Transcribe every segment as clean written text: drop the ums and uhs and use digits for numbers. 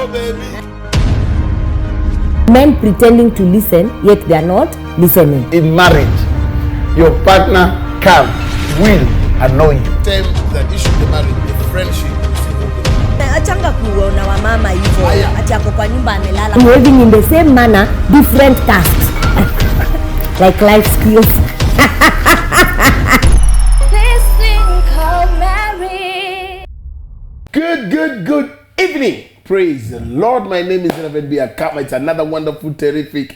Oh, baby. Men pretending to listen, yet they are not listening. In marriage, your partner will annoy you. Time that issue the marriage, the friendship. Achanga kuona wa mama hivyo ati ako kwa nyumba amelala. Behaving in the same manner, different tasks. Like life skills. This thing called marriage. Good evening. Praise the Lord. My name is Mpesa. It's another wonderful, terrific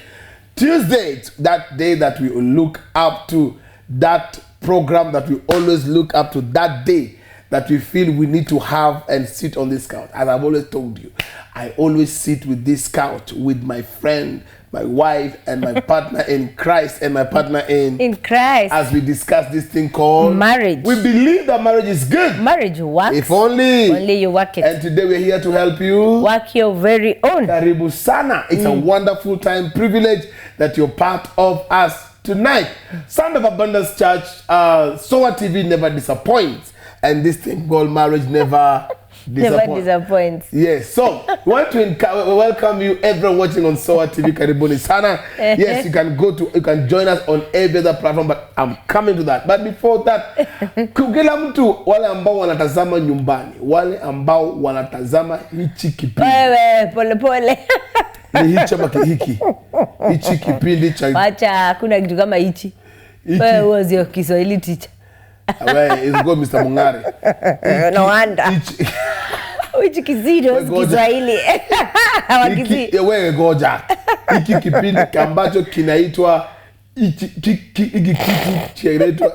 Tuesday. It's that day that we look up to, that program that we always look up to, that day that we feel we need to have and sit on this couch. As I've always told you, I always sit with this couch with my friend, my wife, and my partner in Christ, and my partner in Christ, as we discuss this thing called marriage. We believe that marriage is good. Marriage works. If only you work it. And today we're here to help you work your very own. Karibu sana. It's a wonderful time, privilege that you're part of us tonight. Sound of Abundance Church, SOATV never disappoints, and this thing called marriage never disappoints. Yes, so we want to welcome you, everyone watching on SOATV. Karibuni sana. Yes, you can join us on every other platform, but I'm coming to that. But before that, kugela mtu wale ambao wanatazama nyumbani, wale ambao wanatazama hichi kipindi. Wewe pole. Ni hichi ama hiki. Hichi kipindi cha. Acha kuna kitu kama hichi. Wewe wazio Kiswahili teacher. Wewe is go Mr. Mungari. No wonder. Hichi kizito Kiswahili. Hiki wewe goja. Hiki kipindi ambacho kinaitwa hiki kinaitwa.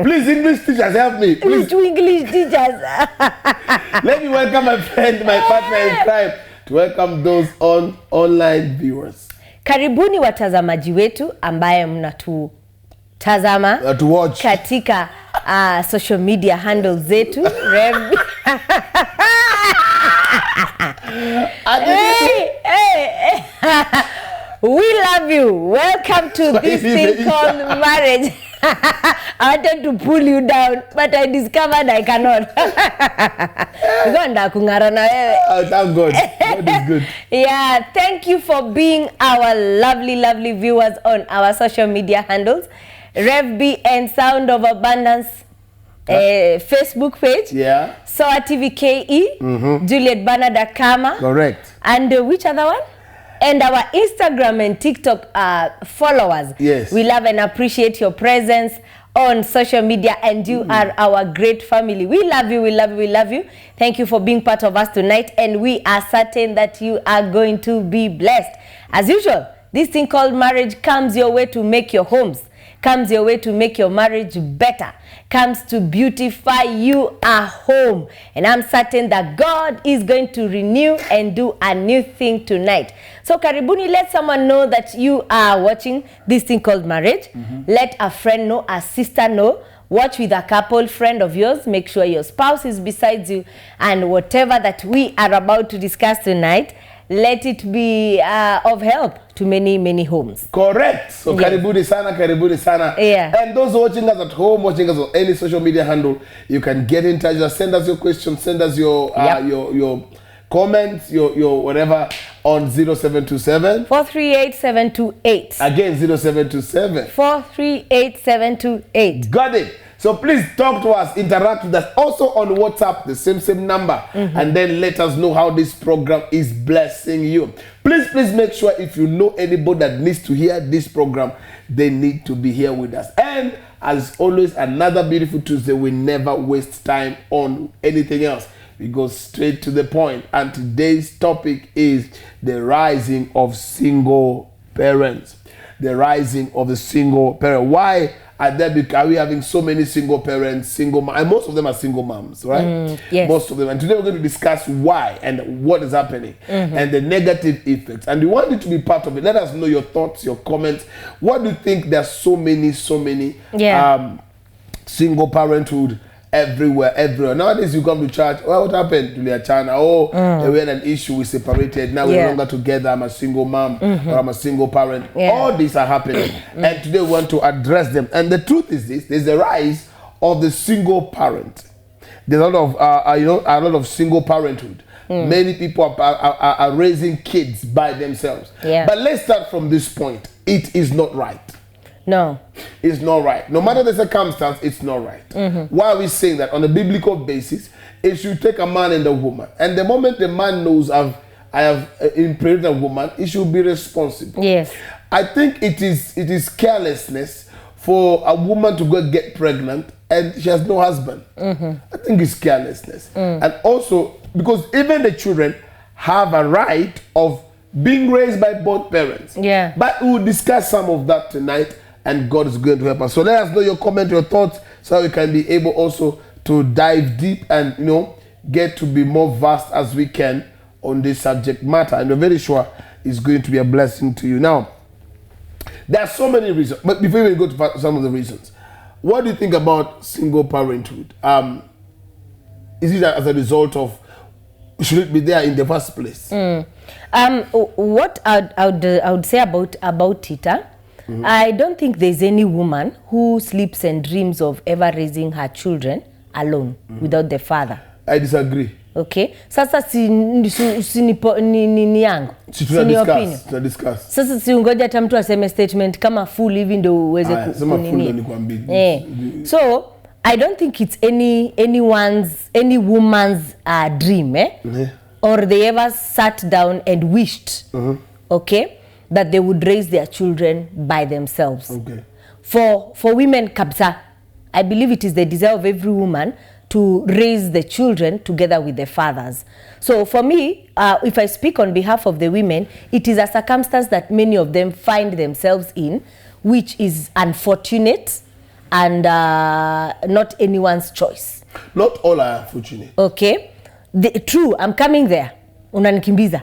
Please, English teachers, help me. Please. To English teachers. Let me welcome my friend, my partner in crime, to welcome those online viewers. Karibuni watazamaji wetu ambaye mnatutazama To watch katika social media handles zetu. We love you. Welcome to this thing called marriage. I wanted to pull you down, but I discovered I cannot. Thank God. God is good. Yeah, thank you for being our lovely viewers on our social media handles. RevB and Sound of Abundance Facebook page. Yeah. SOATV KE. Juliet Bernard Kama. Correct. And which other one? And our Instagram and TikTok followers. Yes. We love and appreciate your presence on social media, and you are our great family. We love you, we love you, we love you. Thank you for being part of us tonight, and we are certain that you are going to be blessed. As usual, this thing called marriage comes your way to make your homes, comes your way to make your marriage better, comes to beautify you a home. And I'm certain that God is going to renew and do a new thing tonight. So karibuni, let someone know that you are watching this thing called marriage. Let a friend know, a sister know. Watch with a couple friend of yours. Make sure your spouse is beside you. And whatever that we are about to discuss tonight, let it be of help to many homes. Correct. So yes. Karibuni sana. Yeah. And those watching us at home, watching us on any social media handle, you can get in touch. Just send us your questions, send us your your comments, your whatever on 0727 438 728. Again 0727 438 728. Got it. So please talk to us, interact with us. Also on WhatsApp, the same number. And then let us know how this program is blessing you. Please make sure if you know anybody that needs to hear this program, they need to be here with us. And as always, another beautiful Tuesday. We never waste time on anything else. We go straight to the point. And today's topic is the rising of single parents. The rising of the single parent. Why are we having so many single parents, single moms? And most of them are single moms, right? Yes. Most of them. And today we're going to discuss why and what is happening and the negative effects. And we want you to be part of it. Let us know your thoughts, your comments. What do you think? There's so many single parenthood everywhere. Nowadays you come to church, well, what happened to their child? We had an issue, we separated, now we're no longer together, I'm a single mom or I'm a single parent. All these are happening and today we want to address them. And the truth is this: there's a rise of the single parent. There's a lot of single parenthood. Many people are raising kids by themselves. Yeah. But let's start from this point. It is not right. No. It's not right. No matter the circumstance, it's not right. Why are we saying that? On a biblical basis, it should take a man and a woman. And the moment the man knows I have impregnated a woman, he should be responsible. Yes. I think it is carelessness for a woman to go get pregnant and she has no husband. I think it's carelessness. And also, because even the children have a right of being raised by both parents. Yeah. But we will discuss some of that tonight, and God is going to help us. So let us know your comment, your thoughts, so we can be able also to dive deep and, get to be more vast as we can on this subject matter. And we're very sure it's going to be a blessing to you. Now, there are so many reasons, but before we go to some of the reasons, what do you think about single parenthood? Is it as a result of, should it be there in the first place? What I would say about it, I don't think there's any woman who sleeps and dreams of ever raising her children alone without the father. I disagree. Okay, sasa si yangu, si opinion. Sasa si ungoja hata mtu aseme statement kama full hivi ndio uweze kunini. So I don't think it's any woman's dream, or they ever sat down and wished, okay, that they would raise their children by themselves. Okay. For women kabisa, I believe it is the desire of every woman to raise the children together with the fathers. So for me, if I speak on behalf of the women, it is a circumstance that many of them find themselves in, which is unfortunate and not anyone's choice. Not all are unfortunate. Okay. True, I'm coming there. Unanikimbiza.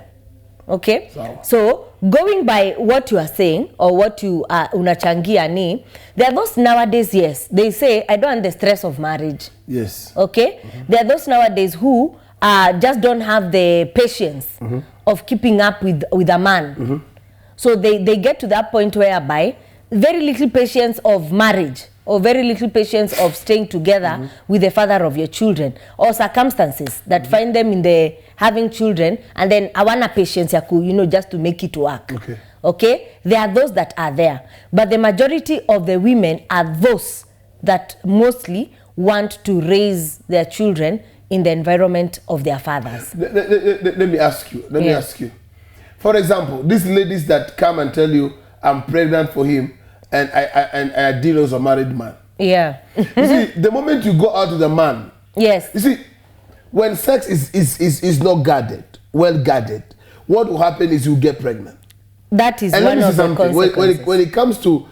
Okay. So going by what you are saying or what you unachangia ni, there are those nowadays, yes, they say I don't want the stress of marriage. Yes. Okay. There are those nowadays who just don't have the patience of keeping up with a man. So they get to that point whereby very little patience of marriage or very little patience of staying together with the father of your children, or circumstances that find them in the having children and then awana patience yaku, just to make it work. Okay, there are those that are there, but the majority of the women are those that mostly want to raise their children in the environment of their fathers. Let me ask you. Let me ask you. For example, these ladies that come and tell you I'm pregnant for him, and I deal as a married man. Yeah. You see, the moment you go out with a man, yes. You see, when sex is not guarded, well guarded, what will happen is you get pregnant. That is and one of the consequences. When it comes to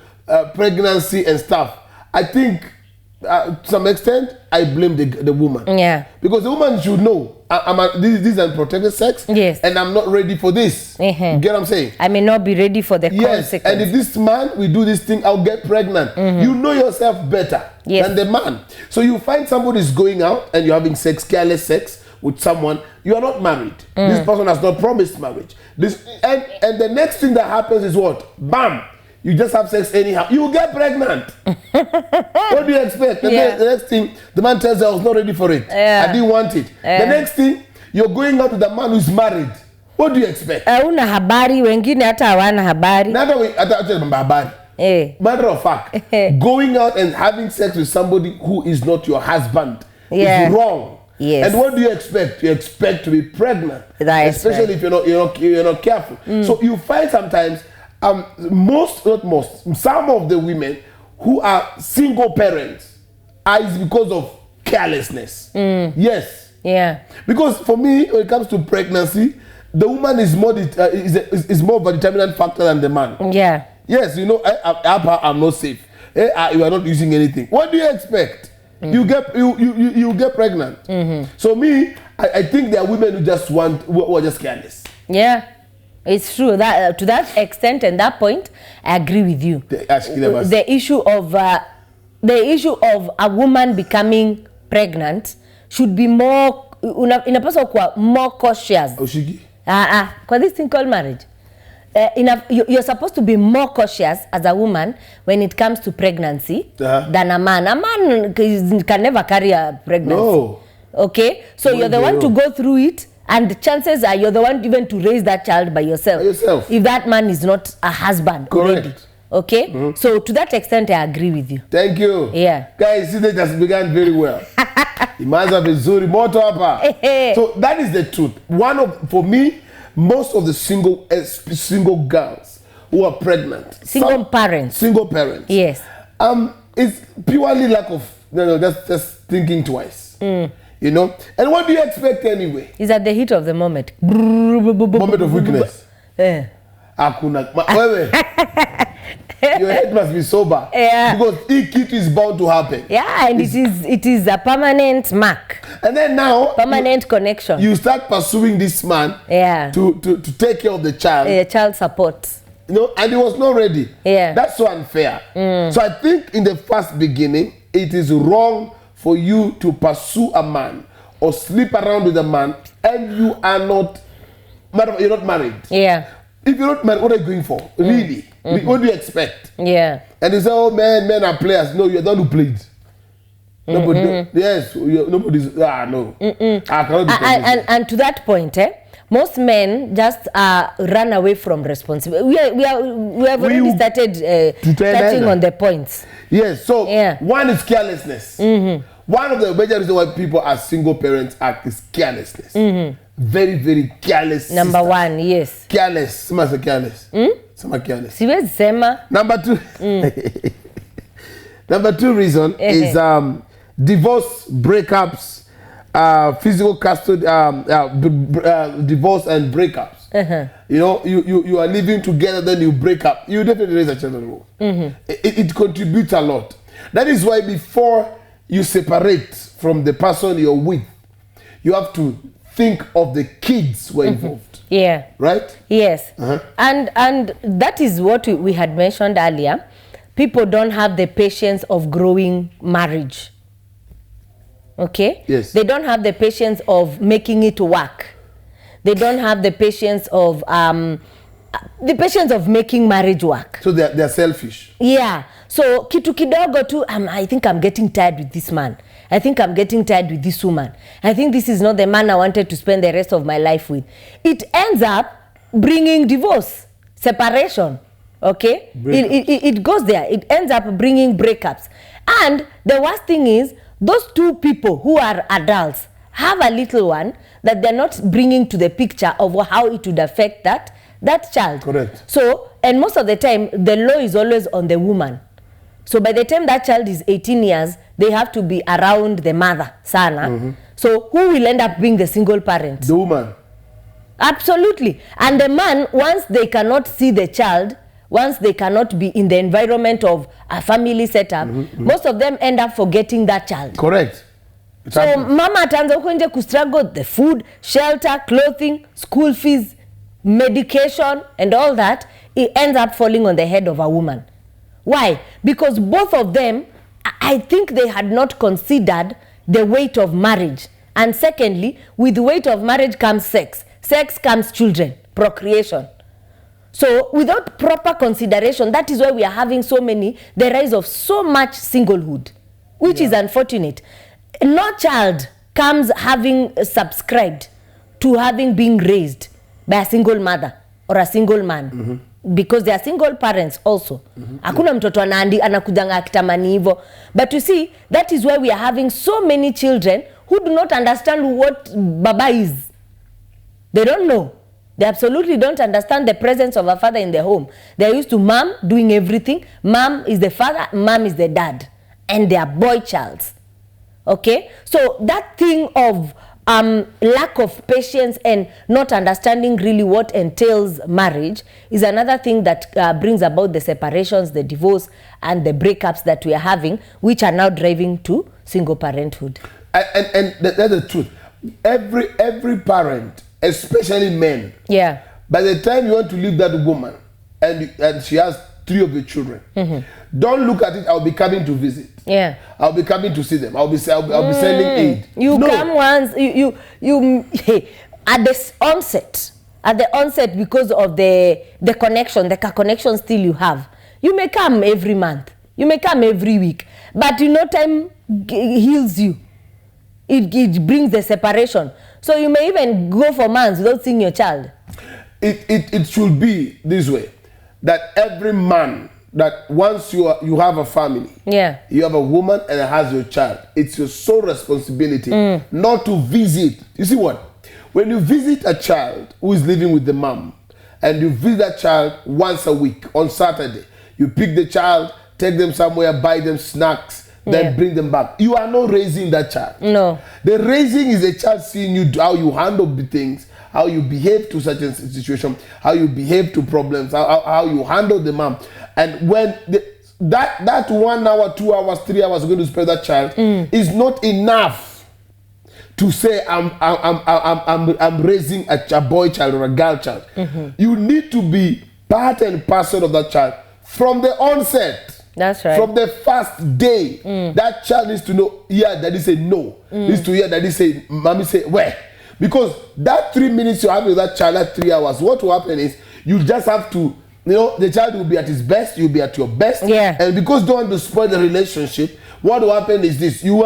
pregnancy and stuff, I think to some extent I blame the woman. Yeah. Because the woman should know this is unprotected sex. Yes. And I'm not ready for this. You get what I'm saying? I may not be ready for the consequences. And if this man will do this thing, I'll get pregnant. You know yourself better than the man. So you find somebody is going out and you're having sex, careless sex with someone. You are not married. This person has not promised marriage. And the next thing that happens is what? Bam! You just have sex anyhow. You get pregnant. What do you expect? The next thing, the man tells you, I was not ready for it. I didn't want it. The next thing, you're going out with a man who's married. What do you expect? Una habari, wengine hata hawana habari. Matter of fact, going out and having sex with somebody who is not your husband is wrong. Yes. And what do you expect? You expect to be pregnant, especially if you're not careful. So you find sometimes some of the women who are single parents is because of carelessness. Yes. Yeah. Because for me, when it comes to pregnancy, the woman is more of a determinant factor than the man. Yeah. Yes, I'm not safe. You are not using anything. What do you expect? You get pregnant. So me, I think there are women who are just careless. Yeah. It's true that to that extent and that point, I agree with you. The issue of a woman becoming pregnant should be more inapaswa more cautious. Kwa this thing called marriage. You're supposed to be more cautious as a woman when it comes to pregnancy than a man. A man can never carry a pregnancy. No. Okay, so you're the one to go through it And the chances are you're the one even to raise that child by yourself. If that man is not a husband. Correct. Already. Okay? So to that extent, I agree with you. Thank you. Yeah. Guys, it has begun very well. So that is the truth. For me, most of the single girls who are pregnant. Single parents. Yes. It's purely lack of, just thinking twice. You know? And what do you expect anyway? Is at the heat of the moment. Moment of weakness. Your head must be sober. Yeah. Because it is bound to happen. Yeah, and it is a permanent mark. And then now permanent connection. You start pursuing this man to take care of the child. Child support. You know, and he was not ready. Yeah. That's so unfair. So I think in the first beginning, it is wrong for you to pursue a man or sleep around with a man and you're not married. Yeah. If you're not married, what are you going for? Really? What do you expect? Yeah. And you say, oh, men are players. No, you're the one who played. Nobody. Yes, nobody's. No. I cannot be and to that point, most men just run away from responsibility. We have already started touching on the points. Yes. So one is carelessness. One of the major reasons why people are single parents is carelessness. Very, very careless. Number one, yes. Careless. Someone say careless. Someone careless. Siwezi sema. Number two. Number two reason is divorce, breakups, physical custody, divorce and breakups. You know, you are living together, then you break up. You definitely raise a child on the road. It contributes a lot. That is why before you separate from the person you're with, you have to think of the kids who are involved. Yeah. Right? Yes. And that is what we had mentioned earlier. People don't have the patience of growing marriage. Okay? Yes. They don't have the patience of making it work. They don't have the patience of making marriage work. So they're selfish. Yeah. So kitu kidogo tu, I think I'm getting tired with this man. I think I'm getting tired with this woman. I think this is not the man I wanted to spend the rest of my life with. It ends up bringing divorce, separation. Okay? It goes there. It ends up bringing breakups. And the worst thing is, those two people who are adults have a little one that they're not bringing to the picture of how it would affect that child. Correct. So, and most of the time, the law is always on the woman. So by the time that child is 18 years, they have to be around the mother, sana. So who will end up being the single parent? The woman. Absolutely. And the man, once they cannot see the child, once they cannot be in the environment of a family setup, most of them end up forgetting that child. Correct. So mama ataanza huko nje kustruggle the food, shelter, clothing, school fees, medication and all that, it ends up falling on the head of a woman. Why? Because both of them, I think they had not considered the weight of marriage. And secondly, with the weight of marriage comes sex. Sex comes children, procreation. So without proper consideration, that is why we are having the rise of so much singlehood, which is unfortunate. No child comes having subscribed to having been raised by a single mother or a single man. Because they are single parents also. Hakuna mtoto anakujanga akitamani hivyo. But you see, that is why we are having so many children who do not understand what baba is. They don't know. They absolutely don't understand the presence of a father in the home. They are used to mom doing everything. Mom is the father, mom is the dad. And they are boy childs. Okay? So that thing of lack of patience and not understanding really what entails marriage is another thing that brings about the separations, the divorce, and the breakups that we are having, which are now driving to single parenthood. And that's the truth. Every parent, especially men, by the time you want to leave that woman and she has 3 of your children, don't look at it, I'll be coming to visit. I'll be coming to see them. I'll be sending aid. You come once, you at the onset because of the connection, the connection still you have. You may come every month. You may come every week. But time heals you. It brings the separation. So you may even go for months without seeing your child. It should be this way, that every man, that once you have a family, you have a woman and has your child, it's your sole responsibility not to visit. You see what? When you visit a child who is living with the mom, and you visit that child once a week on Saturday, you pick the child, take them somewhere, buy them snacks, then bring them back. You are not raising that child. No. The raising is a child seeing you, how you handle the things, how you behave to certain situation, how you behave to problems, how you handle the mom. And when that 1 hour, 2 hours, 3 hours you're going to spend that child is not enough to say I'm raising a boy child or a girl child. You need to be part and parcel of that child from the onset. That's right. From the first day, that child needs to know, daddy say no. Needs to hear daddy say, mommy say, where? Because that 3 minutes you have with that child, that 3 hours, what will happen is you just have to, the child will be at his best, you'll be at your best. And because you don't want to spoil the relationship, what will happen is this: you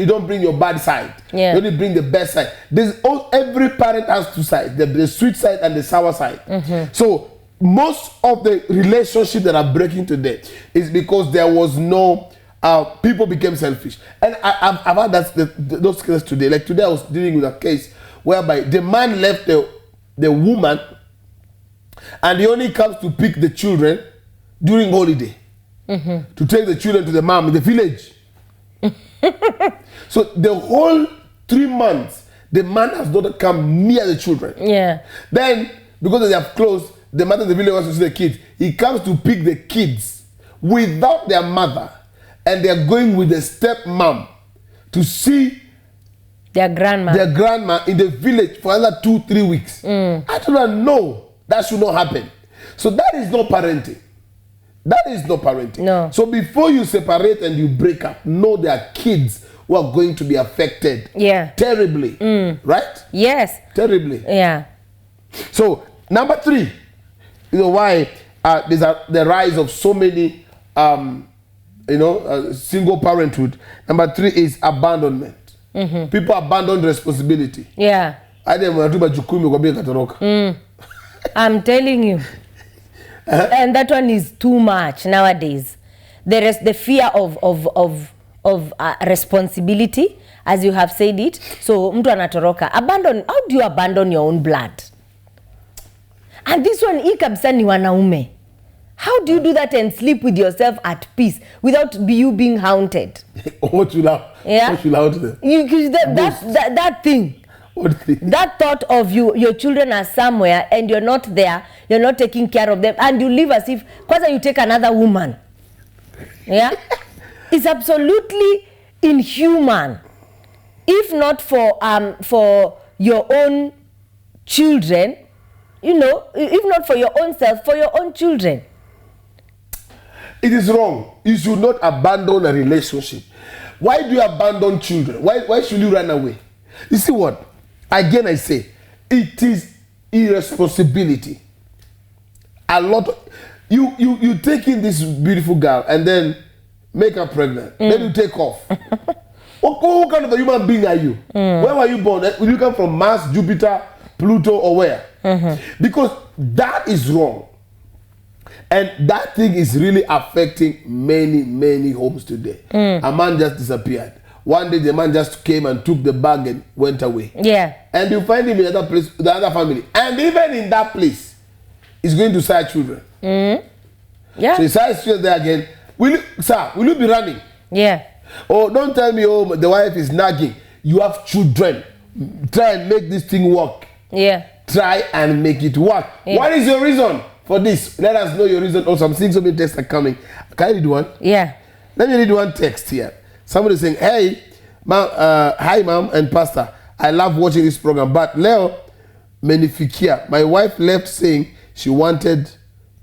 don't bring your bad side. You only bring the best side. Every parent has two sides: the sweet side and the sour side. So most of the relationships that are breaking today is because there was no people became selfish. And I've had those cases today. Like today, I was dealing with a case whereby the man left the woman, and he only comes to pick the children during holiday to take the children to the mom in the village. So the whole 3 months, the man has not come near the children. Then, because they have closed, the mother in the village wants to see the kids. He comes to pick the kids without their mother, and they are going with the stepmom to see their grandma in the village for another 2-3 weeks. I do not know. That should not happen. So that is not parenting. That is not parenting. No. So before you separate and you break up, know there are kids who are going to be affected terribly. Right? Yes. Terribly. Yeah. So number 3, why there's the rise of so many single parenthood. Number 3 is abandonment. People abandon responsibility. I'm telling you. And that one is too much nowadays. There is the fear of responsibility, as you have said it. So mtu anatoroka. Abandon. How do you abandon your own blood? And this one, kabisa ni wanaume. How do you do that and sleep with yourself at peace without you being haunted? What you love? What you love them? That thing. What thing? That thought of your children are somewhere and you're not there, you're not taking care of them, and you live as if, kwanza you take another woman. It's absolutely inhuman. If not for your own children, if not for your own self, for your own children. It is wrong. You should not abandon a relationship. Why do you abandon children? Why should you run away? You see what? Again, I say, it is irresponsibility. A lot of, you take in this beautiful girl and then make her pregnant. Then you take off. What kind of a human being are you? Where were you born? Will you come from Mars, Jupiter, Pluto, or where? Because that is wrong. And that thing is really affecting many, many homes today. A man just disappeared. One day the man just came and took the bag and went away. And you find him in another place, the other family. And even in that place, he's going to sire children. So he sires children there again. Will you be running? Oh, don't tell me, the wife is nagging. You have children. Try and make this thing work. Try and make it work. What is your reason for this? Let us know your reason. Also, I'm seeing so many texts are coming. Can I read one? Let me read one text here. Somebody saying, hey, hi, mom and pastor. I love watching this program. But Leo Menifikia, my wife left saying she wanted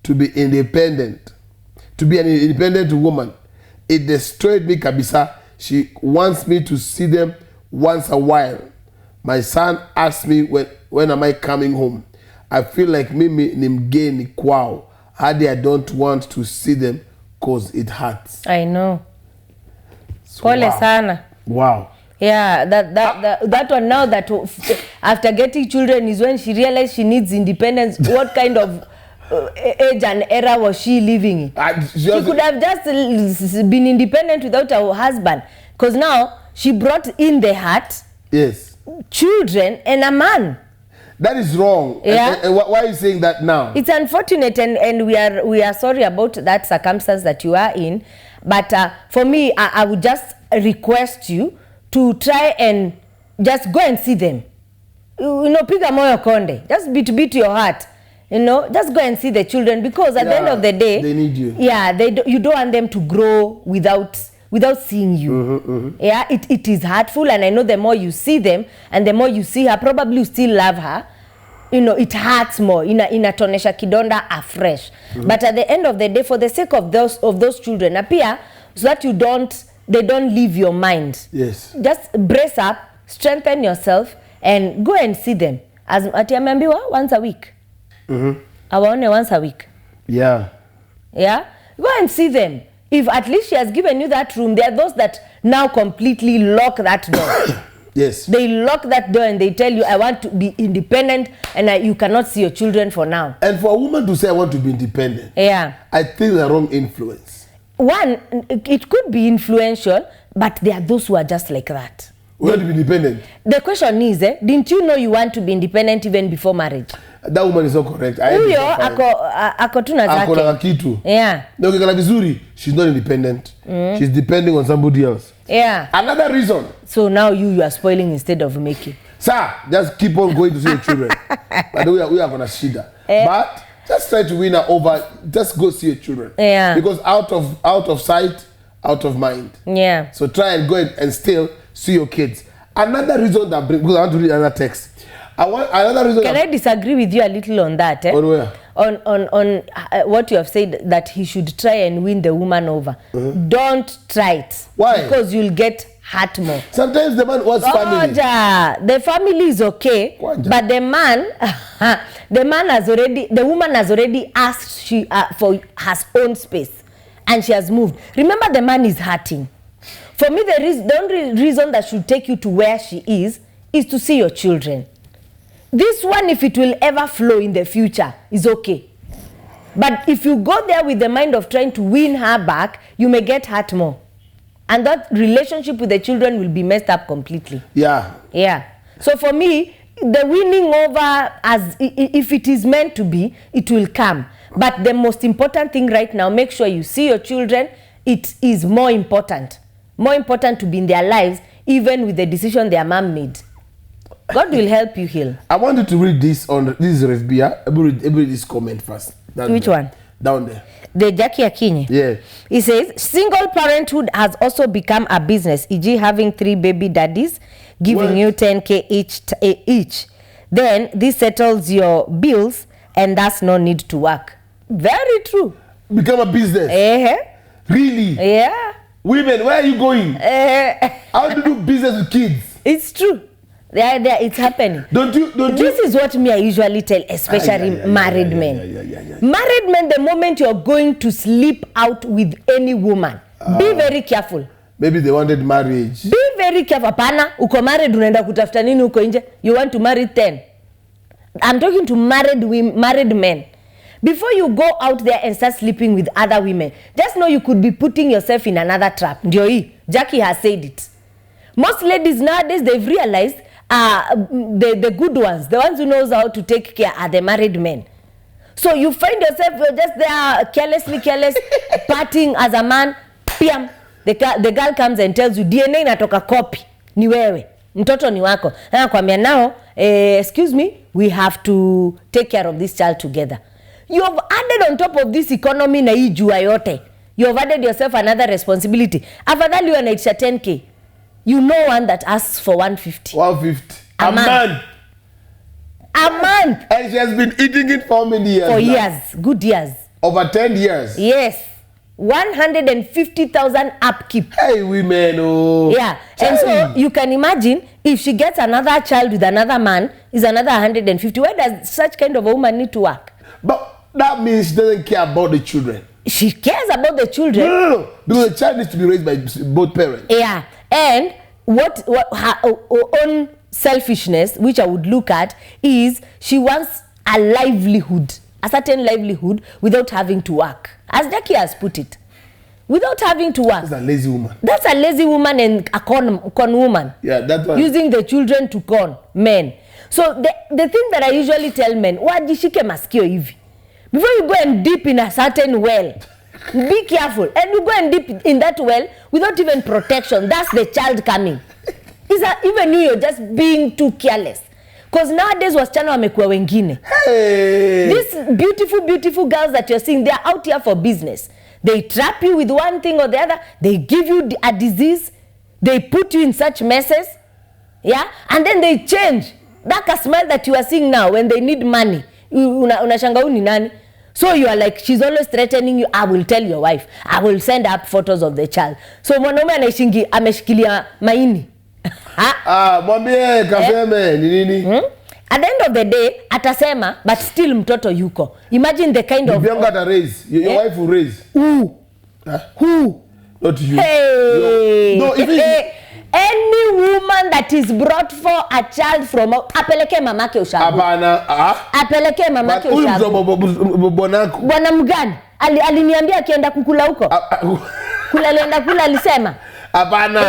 to be independent. To be an independent woman. It destroyed me, kabisa. She wants me to see them once a while. My son asked me when am I coming home. I feel like mimi ni mgeni kwao. Hadi I don't want to see them because it hurts. I know. Pole sana. Wow. Yeah, that one now that after getting children is when she realized she needs independence. What kind of age and era was she living in? She could have just been independent without her husband, because now she brought in the heart, yes, children and a man. That is wrong. Yeah. And why are you saying that now? It's unfortunate, and we are sorry about that circumstance that you are in. But for me, I would just request you to try and just go and see them. You know, piga moyo konde. Just beat your heart. You know, just go and see the children, because at the end of the day, they need you. Yeah, you don't want them to grow without seeing you. Yeah, it is hurtful, and I know the more you see them and the more you see her, probably you still love her. You know, it hurts more. Inatonesha kidonda afresh. But at the end of the day, for the sake of those children, appear so that they don't leave your mind. Yes. Just brace up, strengthen yourself, and go and see them. As atiambiwa once a week. Awaone once a week. Yeah. Yeah? Go and see them. If at least she has given you that room, there are those that now completely lock that door. Yes. They lock that door and they tell you, I want to be independent, and you cannot see your children for now. And for a woman to say, I want to be independent, yeah, I think the wrong influence. One, it could be influential, but there are those who are just like that. We want to be independent. The question is, didn't you know you want to be independent even before marriage? That woman is not correct. Huyo ako tu na zake. Ako na kitu. Yeah. No, kikana vizuri, she's not independent. She's depending on somebody else. Yeah. Another reason. So now you are spoiling instead of making. Sir, just keep on going to see your children. But we are gonna shida. But just try to win her over. Just go see your children. Yeah. Because out of sight, out of mind. Yeah. So try and go and still see your kids. Another reason that because I want to read another text. Another reason. Can I disagree with you a little on that? On where? On what you have said, that he should try and win the woman over. Don't try it. Why? Because you'll get hurt more. Sometimes the man wants family. The family is okay, but the woman has already asked for her own space, and she has moved. Remember, the man is hurting. For me, the only reason that should take you to where she is to see your children. This one, if it will ever flow in the future, is okay. But if you go there with the mind of trying to win her back, you may get hurt more. And that relationship with the children will be messed up completely. Yeah. Yeah. So for me, the winning over, as if it is meant to be, it will come. But the most important thing right now, make sure you see your children. It is more important. More important to be in their lives, even with the decision their mom made. God will help you heal. I wanted to read this this is FBA. Read this comment first. Which one? Down there. The Jackie Akinyi. Yeah. He says, single parenthood has also become a business, e.g. having 3 baby daddies, giving you 10K each. Then this settles your bills and thus no need to work. Very true. Become a business? Really? Yeah. Women, where are you going? How do you do business with kids? It's true. It's happening. Don't you? This is what I usually tell, especially married men. Married men, the moment you're going to sleep out with any woman, be very careful. Maybe they wanted marriage. Be very careful. Pana, uko married, unaenda kutafuta nini uko nje? You want to marry 10. I'm talking to married men. Before you go out there and start sleeping with other women, just know you could be putting yourself in another trap. Ndio hii. Jackie has said it. Most ladies nowadays, they've realized the good ones, the ones who knows how to take care, are the married men. So you find yourself, you're just there careless, partying as a man, piam. The girl comes and tells you, DNA inatoka copy, ni wewe, mtoto ni wako. Anakuambia now, excuse me, we have to take care of this child together. You have added on top of this economy na hii jua yote. You have added yourself another responsibility. Afadhali wanaitisha 10K. You know one that asks for 150. 150. A month. A month. And she has been eating it for many years. For years. Good years. Over 10 years. Yes. 150,000 upkeep. Hey, women. Oh. Yeah. And so you can imagine if she gets another child with another man, is another 150. Where does such kind of a woman need to work? But that means she doesn't care about the children. She cares about the children. No. Because the child needs to be raised by both parents. Yeah. And what her own selfishness, which I would look at, is she wants a livelihood, a certain livelihood, without having to work. As Jackie has put it, without having to work. That's a lazy woman. That's a lazy woman and a con woman. Yeah, that one. Using the children to con men. So the thing that I usually tell men, wajishike masikio hivi. Before you go and dip in a certain well, be careful. And you go and dip in that well without even protection. That's the child coming. Even you're just being too careless. Because nowadays wasichana wamekuwa wengine. Hey. These beautiful girls that you're seeing, they're out here for business. They trap you with one thing or the other. They give you a disease. They put you in such messes. Yeah? And then they change. That smile that you are seeing now when they need money. Unashanga uni nani? So you are like, she's always threatening you. I will tell your wife. I will send up photos of the child. So mwanaume anaishingi ameshikilia maini. Mwambie kafeme ni nini? At the end of the day, atasema, but still mtoto yuko. Imagine the kind of... You're gonna raise. Your wife will raise. Who? Who? Not you. Hey. No, if any woman that is brought for a child from... Apeleke mamake ushago. Hapana. Apeleke mamake ushago. Bwanako. Bwana mgani? Aliniambia akienda kukula huko. Kula alienda kula alisema. Hapana.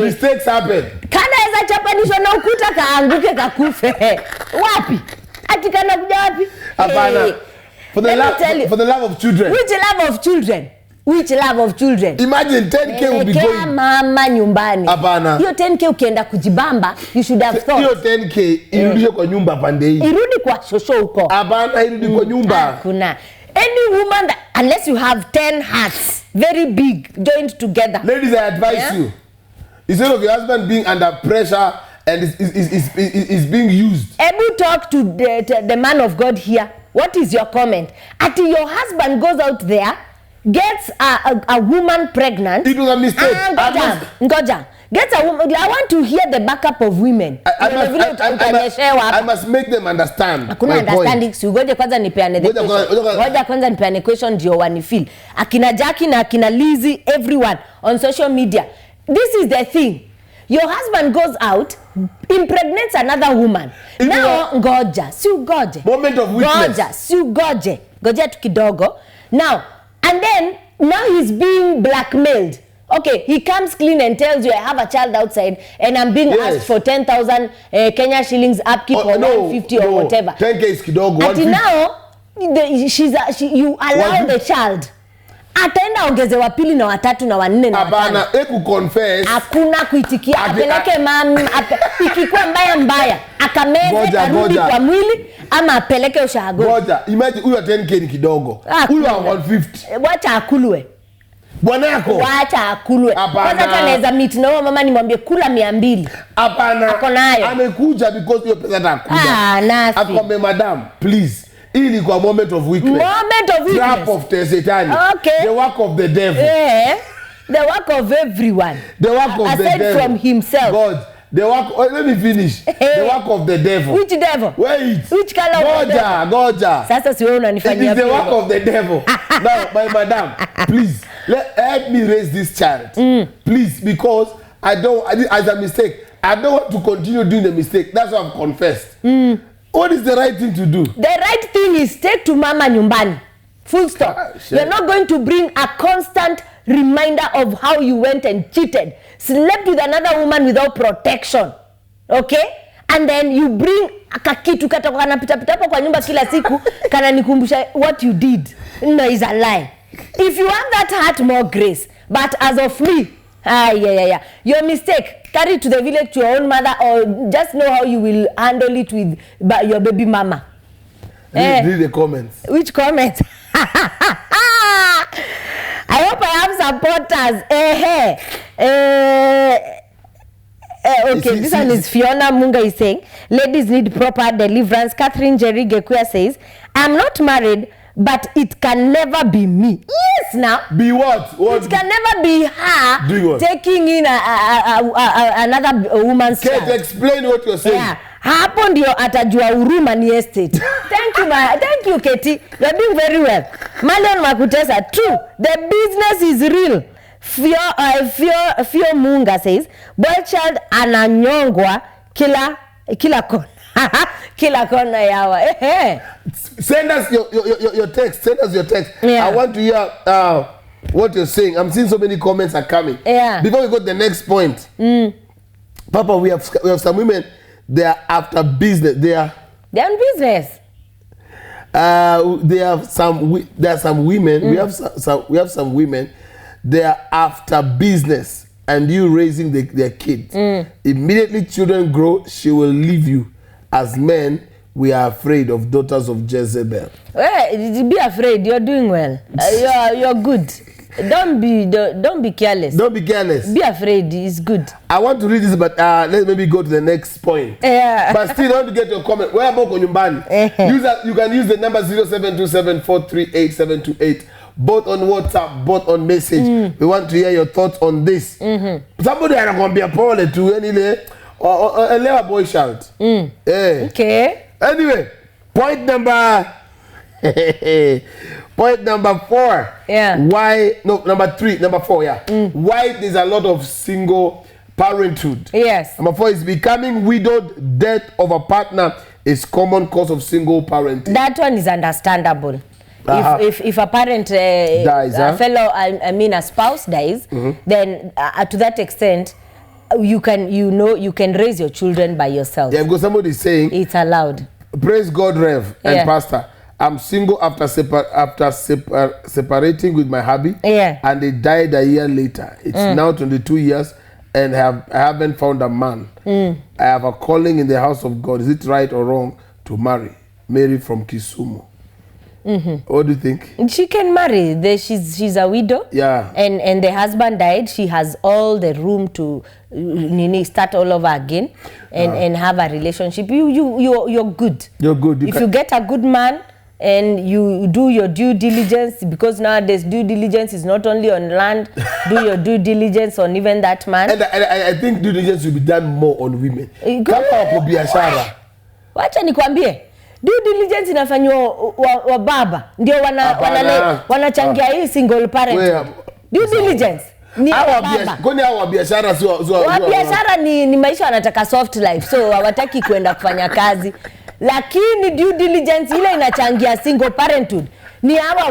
Mistakes happen. Kana eza chapanisho na ukuta kaanguke kakufe. Wapi? Ati kana kuja wapi? Hapana. For the love of children. Which love of children? Which love of children? Imagine 10K will be going. Mama nyumbani. Hapana. Hiyo 10K ukienda kujibamba, you should have thought. Hiyo 10K irudishe kwa nyumba pande hii. Irudi kwa shosho huko. Hapana, irudi kwa nyumba. Kuna any woman that, unless you have 10 hearts, very big, joined together. Ladies, I advise you. Instead of your husband being under pressure and is being used. Ebu talk to the man of God here. What is your comment? Until your husband goes out there, gets a woman pregnant. It was a mistake. Ngoja. Gets a woman. I want to hear the backup of women. I must make them understand. Hakuna understanding. Si ugoje kwanza nipeane the question. Ngoja kwanza nipeane question ndio wanifeel. Akina Jackie na akina Lizzy, everyone on social media. This is the thing. Your husband goes out, impregnates another woman. Now ngoja, si ugoje. Moment of weakness. Ngoja, si ugoje. Ngoja tu kidogo. Now, and then now he's being blackmailed. Okay, he comes clean and tells you, I have a child outside and I'm being asked for 10,000 Kenya shillings upkeep or 150 or whatever. 10K is kidogo. Until now, you allow the child. Ataenda ongezewa pili na watatu na wanne na watano. Hapana, eku confess. Hakuna kuitikia. Apeleke mami, ikikuwa mbaya, akameze arudi kwa mwili ama apeleke ushago. Ngoja, imagine huyu 10K ni kidogo. Huyu 150. Wacha akulwe. Bwanako. Wacha akulwe. Kwanza hata naweza meet na mama nimwambie kula 200. Hapana. Ako nayo. Amekuja because hiyo pesa atakuja. Nasi. Akwambia madam, please. Ili kwa moment of weakness. Moment of weakness. Trap of Satan. Okay. The work of the devil. Yeah. The work of everyone. The work of the devil. Aside from himself. God. The work. Let me finish. The work of the devil. Which devil? Wait. Which color of the devil? Goja. Sasa si wewe unanifanyia. It is the work of the devil. Now, my madam, please help me raise this child. Please, because as a mistake, I don't want to continue doing the mistake. That's why I've confessed. What is the right thing to do? The right thing is take to mama nyumbani. Full stop. You're not going to bring a constant reminder of how you went and cheated, slept with another woman without protection. Okay? And then you bring akakitu katoka kanapita hapo kwa nyumba kila siku kana nikumbusha what you did. No, is a lie. If you have that heart, more grace. But as of me, your mistake, carry it to the village to your own mother or just know how you will handle it with your baby mama. Read the comments. Which comments? I hope I have supporters. Okay, this one is Fiona Munga is saying, ladies need proper deliverance. Catherine Jerry Gekuya says, I'm not married, but it can never be me. Yes, now. Be what? It can never be her doing what? Taking in another woman's child. Kate, explain what you're saying. Yeah. Hapo ndio atajua huruma ni estate. Thank you, Katie. You're doing very well. Marion Makutesa, true. The business is real. Fio Munga says, boy child ananyongwa kila kona. Kila kona yawa. Send us your text. Send us your text. Yeah. I want to hear what you're saying. I'm seeing so many comments are coming. Yeah. Before we go to the next point. Papa, we have some women, they are after business. They're on business. There are some women. We have some women. They are after business, and you raising their kids. Immediately children grow, she will leave you. As men, we are afraid of daughters of Jezebel. Be afraid. You're doing well. You're good. Don't be careless. Don't be careless. Be afraid. It's good. I want to read this, but let's maybe go to the next point. Yeah. But still, I want to get your comment. Where about Konyumbani? You can use the number 0727438728, both on WhatsApp, both on message. We want to hear your thoughts on this. Somebody are going to be a Paul to any or a little boy child. Okay. Anyway, point number 4. Yeah. Number 4. Yeah. Why there's a lot of single parenthood. Yes. Number 4 is becoming widowed. Death of a partner is common cause of single parenting. That one is understandable. If a parent dies, a spouse dies, then to that extent, you can raise your children by yourself. Yeah, because somebody is saying it's allowed. Praise God, Rev and Pastor. I'm single after separating with my hubby. Yeah. And they died a year later. It's now 22 years and I haven't found a man. I have a calling in the house of God. Is it right or wrong to marry? Mary from Kisumu. What do you think? She can marry. She's a widow. Yeah. And the husband died. She has all the room to start all over again and have a relationship. You're good. You're good. If you get a good man and you do your due diligence, because nowadays due diligence is not only on land, do your due diligence on even that man. And I think due diligence will be done more on women. Wacha nikwambie. Due diligence inafanywa wa baba ndio wanachangia hii single parent. Due diligence ni baba. Kwani hao biashara sio biashara ni maisha wanataka soft life, so hawataki kwenda kufanya kazi. Lakini due diligence ile inachangia single parenthood. Ni hawa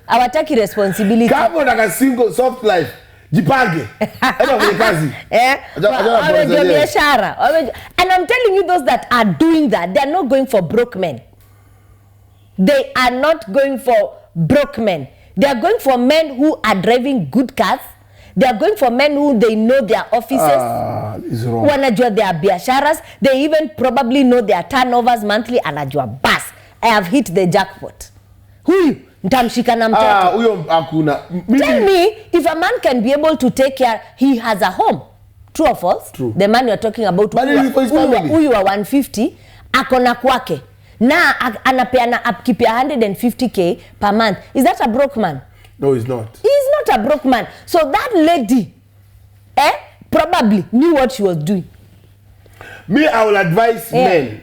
hawataki responsibility. Kama unataka single soft life, jipange. Enda kwenye kazi. And I'm telling you, those that are doing that, they are not going for broke men. They are not going for broke men. They are going for men who are driving good cars. They are going for men who they know their offices. It's wrong. Wanajua their biasharas. They even probably know their turnovers monthly. Anajua bas. I have hit the jackpot. Huyu nitamshika na mtoto. Huyo hakuna. Tell me if a man can be able to take care, he has a home. True or false? True. The man you're talking about, huyu wa 150 akona kwake na anapeana upkeep ya 150k per month. Is that a broke man? No, he's not. He's not a broke man. So that lady probably knew what she was doing. Me, I will advise men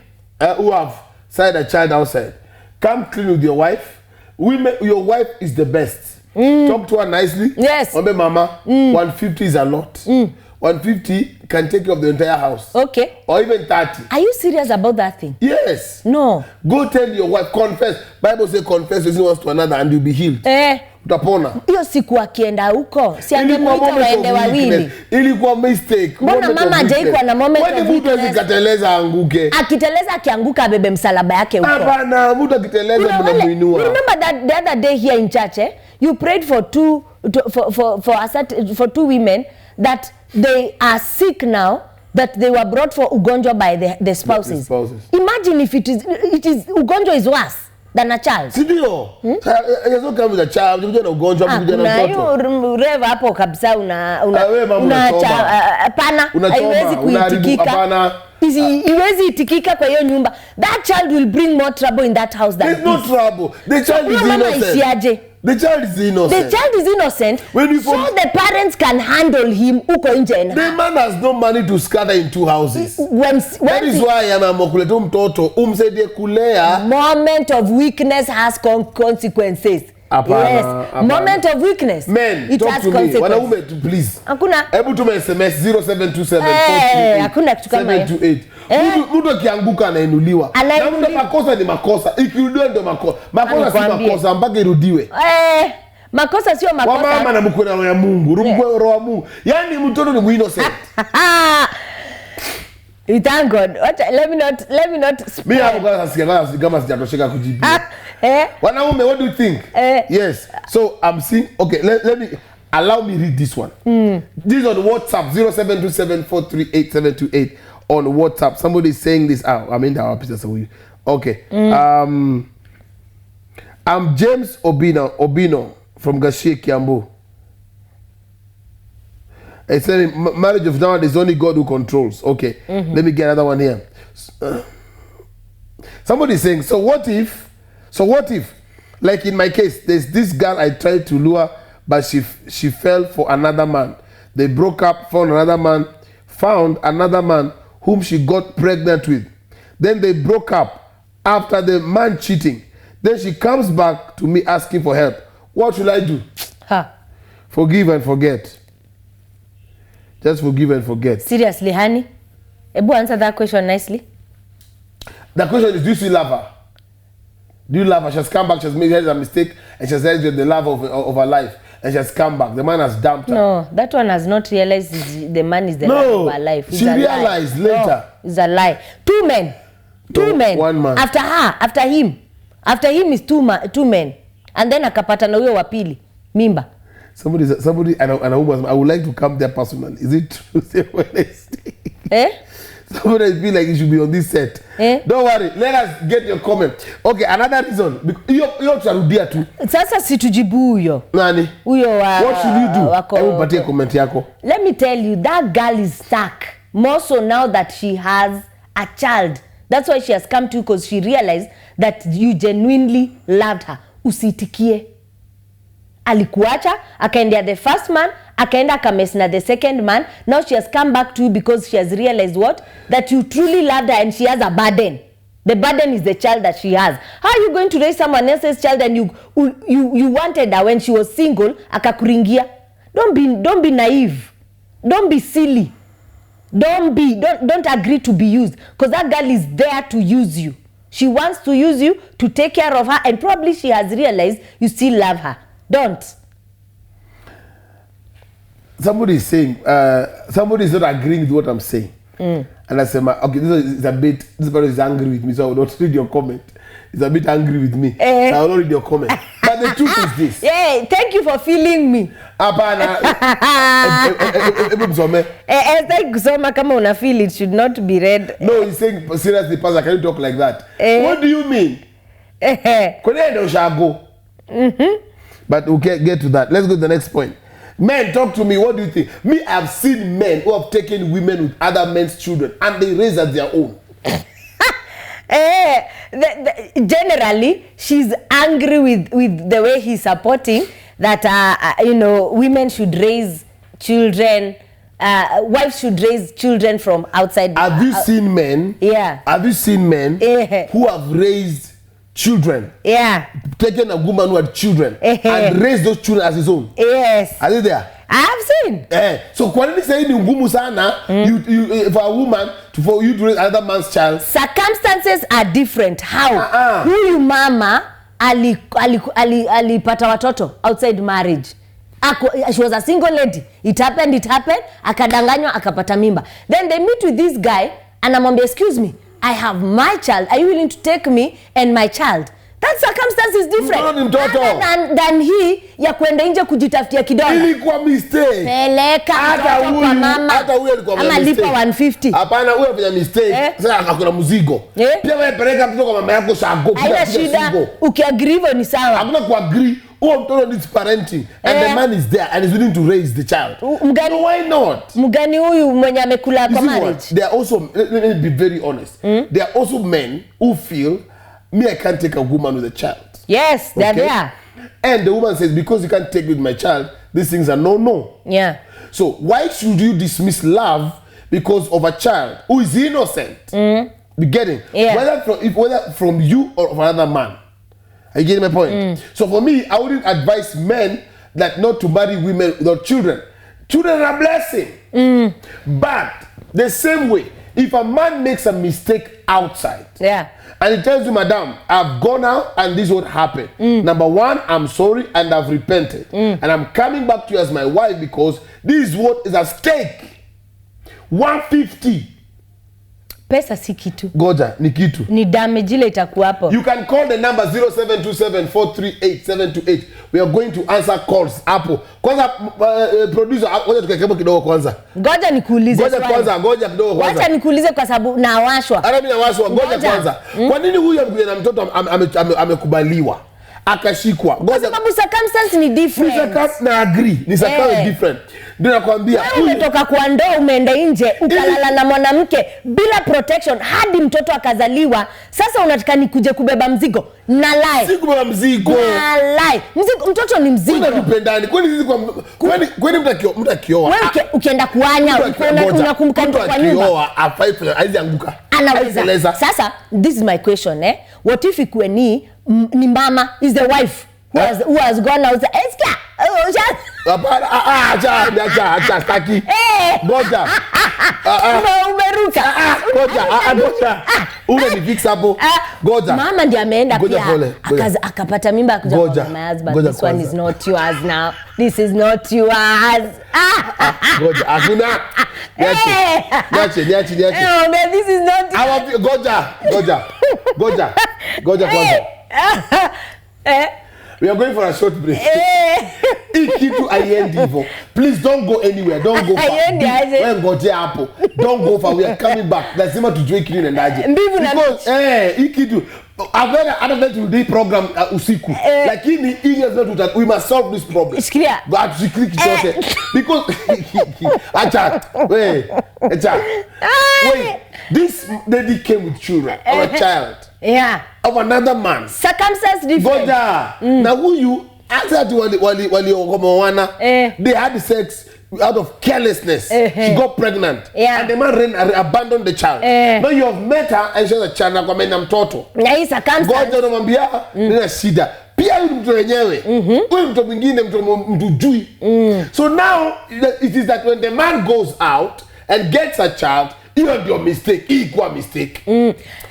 who have sent a child outside, come clean with your wife. Your wife is the best. Talk to her nicely. Yes. Mama, 150 is a lot. 150 can take care of the entire house. Okay. Or even 30. Are you serious about that thing? Yes. No. Go tell your wife, confess. Bible says confess one to another and you'll be healed. Utapona. Hiyo siku akienda huko, si angemwita waende wawili. Ilikuwa mistake. Mbona mama hajaikuwa na moment of weakness? Mtu akiteleza anguke. Akiteleza akianguka abebe msalaba yake huko. Hapana, mtu akiteleza mnamuinua. Remember that the other day here in church, you prayed for two women that they are sick now, that they were brought for ugonjwa by the spouses. The spouses. Imagine if it is ugonjwa is worse than a child. Sidio? Yeso kama with a child, ugonjwa na ugonjwa, ugonjwa na mtoto. Na reva hapo kabisa pana haiwezi kuitikika. Iwezi itikika kwa hiyo nyumba. That child will bring more trouble in that house than there's no trouble. The child is innocent. The child is innocent. The child is innocent. So the parents can handle him uko nje. The man has no money to scatter in two houses. That is why mtoto umsaidie kulea. Moment of weakness has consequences. Yes. Moment of weakness. Men, it talk has to me. consequences. Wanaume, please. Hakuna. Hebu tume SMS 0727 hakuna kitu kama hiyo. 728. Mtu akianguka anainuliwa. Na mtu makosa ni makosa. Ikirudiwa ndio makosa. Makosa si makosa mpaka irudiwe. Makosa sio makosa. Kwa mama na mkwe na roho ya Mungu, roho wa Mungu. Yaani mtoto ni innocent. Thank God. Let me not Mimi hapo kama sijatosheka kujibu. Wanaume, what do you think? Yes. So I'm seeing, okay, let me allow me read this one. This is on WhatsApp 0727438728 on WhatsApp. Somebody is saying this out. I mean our pictures are you. Okay. I'm James Obino from Gashie Kiambu. It's saying marriage of nowadays only God who controls. Okay. Let me get another one here. Somebody is saying, so what if, like in my case, there's this girl I tried to lure, but she fell for another man. They broke up, found another man whom she got pregnant with. Then they broke up after the man cheating. Then she comes back to me asking for help. What should I do? Forgive and forget. Just forgive and forget. Seriously, honey? Ebu answer that question nicely. The question is, do you still love her? Do you love her? She has come back, she has made a mistake, and she has said the love of her life. And she has come back. The man has dumped her. No, that one has not realized the man is the love of her life. She realized later. No, it's a lie. Two men. One man. After him. After him is two men. And then akapata na huyo wa pili. Mimba. Somebody and I would like to come there personally. Is it true? Say Wednesday. Somebody feel like you should be on this set. Don't worry. Let us get your comment. Okay, another reason. You're tutarudia tu. Sasa situjibu huyo. Nani? Huyo wa. What should you do? Hebu patie comment yako. Let me tell you, that girl is stuck. More so now that she has a child. That's why she has come to you, because she realized that you genuinely loved her. Usitikie. Alikuacha, akaendea the first man, akaenda akamess na the second man. Now she has come back to you because she has realized what? That you truly loved her and she has a burden. The burden is the child that she has. How are you going to raise someone else's child and you wanted her when she was single, akakuringia? Don't be naive. Don't be silly. Don't agree to be used, because that girl is there to use you. She wants to use you to take care of her, and probably she has realized you still love her. Don't. Somebody is saying, somebody is not agreeing with what I'm saying. And I say, okay, this person is angry with me, so I will not read your comment. He's a bit angry with me, so I will not read your comment. But the truth is this. Yeah, thank you for feeling me. Kama una feel it should not be read. No, he's saying, seriously, Pastor, can you talk like that? What do you mean? But we'll get to that. Let's go to the next point. Men, talk to me. What do you think? Me, I've seen men who have taken women with other men's children and they raise as their own. Generally, she's angry with the way he's supporting that, women should raise children, wives should raise children from outside. Have you seen men? Yeah. Have you seen men who have raised children? Yeah. Taken a woman who had children and raised those children as his own? Yes. Are they there? I have seen. So when they say ngumu sana, for a woman, for you to raise another man's child, circumstances are different. How? Huyu mama alipata watoto outside marriage. She was a single lady. It happened. Akadanganywa, akapata mimba. Then they meet with this guy and amwambia, excuse me, I have my child. Are you willing to take me and my child? That circumstance is different than he ya kwenda nje kujitafutia kidogo. Ilikuwa mistake. Peleka hata mama. Hata huyo alikuwa mistake. Ama lipa 150. Hapana, huyo afanya mistake. Sasa akakula mzigo. Pia wewe peleka mtoto kwa mama yako shago. Haina shida. Ukiagree hivyo ni sawa. Hakuna kuagree. Huyo mtoto needs parenting and the man is there and is willing to raise the child. Mgani, why not? Mgani huyu mwenye amekula kwa marriage? There are also, let me be very honest. There are also men who feel, me, I can't take a woman with a child. Yes, they're there. And the woman says, because you can't take with my child, these things are no. Yeah. So why should you dismiss love because of a child who is innocent? Be getting? Yeah. Whether from you or from another man. Are you getting my point? So for me, I wouldn't advise men that not to marry women without children. Children are a blessing. But the same way, if a man makes a mistake outside, and he tells you, madam, I've gone out and this is what happened. Number one, I'm sorry and I've repented. And I'm coming back to you as my wife because this is what is at stake. 150. Pesa si kitu. Goja, ni kitu. Ni damage ile itakuwa hapo. You can call the number 0727438728. We are going to answer calls hapo. Kwanza producer, ngoja tukekebo kidogo kwanza. Ngoja nikuulize swali. Ngoja kwanza, ngoja kidogo kwanza. Wacha nikuulize kwa sababu nawashwa. Ana mimi nawashwa, ngoja kwanza. Kwa nini huyu amekuja na mtoto amekubaliwa? Akashikwa. Kwa sababu circumstance ni different. Na agree. Ni circumstance different. Ndio nakwambia. Wewe umetoka kwa ndoa umeenda nje ukalala na mwanamke bila protection hadi mtoto akazaliwa. Sasa unataka nikuje kubeba mzigo? Na lie. Si kubeba mzigo. Na lie. Mtoto ni mzigo. Unatupendani. Kwani sisi kwani mtakioa? Wewe ukienda kuanya unakumbuka kwa nyumba. Akioa afai haizi anguka. Anaweza. Sasa this is my question What if ikue ni mama is the wife who has gone out eska acha staki ngoja umeruka ngoja ule ni fix hapo ngoja mama ndiye ameenda pia akapata mimba akaja kwa my husband this one is not yours now this is not yours ngoja hakuna niache this is not ngoja kwanza we are going for a short break. Ikitu ayendi hivyo. Please don't go anywhere. Don't go far. Wewe ngoje hapo. Don't go far. We are coming back. Lazima tujue kitu inaendaje. Because ikitu I've to do program usiku. Lakini we must solve this problem. Sikia. But sikiki chote. Because acha. Wait. This lady came with children or a child. Of another man. Circumstance different. Goja. Na huyu after waliokomoana they had sex out of carelessness. She got pregnant. And the man abandoned the child. Now you have met her and she has a child na kwa mena mtoto. Na hii circumstance. Goja unamwambia nina shida. Pia huyu mtu wenyewe. Huyu mtu mwingine mtu jui. So now it is that when the man goes out and gets a child, you have your mistake. Equal mistake.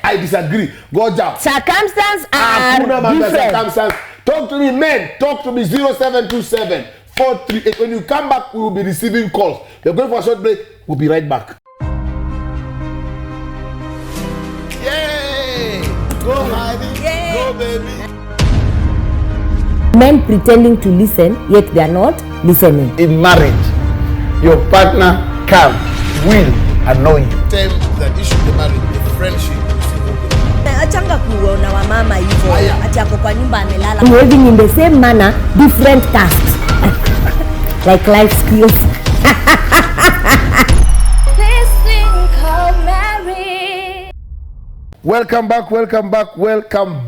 I disagree. Goja. Circumstances are different. Circumstance. Talk to me, men. Talk to me. 072743. When you come back, we will be receiving calls. We're going for a short break. We'll be right back. Yay! Go, honey. Yay. Go, baby. Men pretending to listen, yet they are not listening. In marriage, your partner can, will annoy you. Time that issue the marriage, the friendship. Achanga kuona wa mama hivyo ati ako kwa nyumba amelala. Living in the same manner, different castes. Like life skills. This thing called marriage. Welcome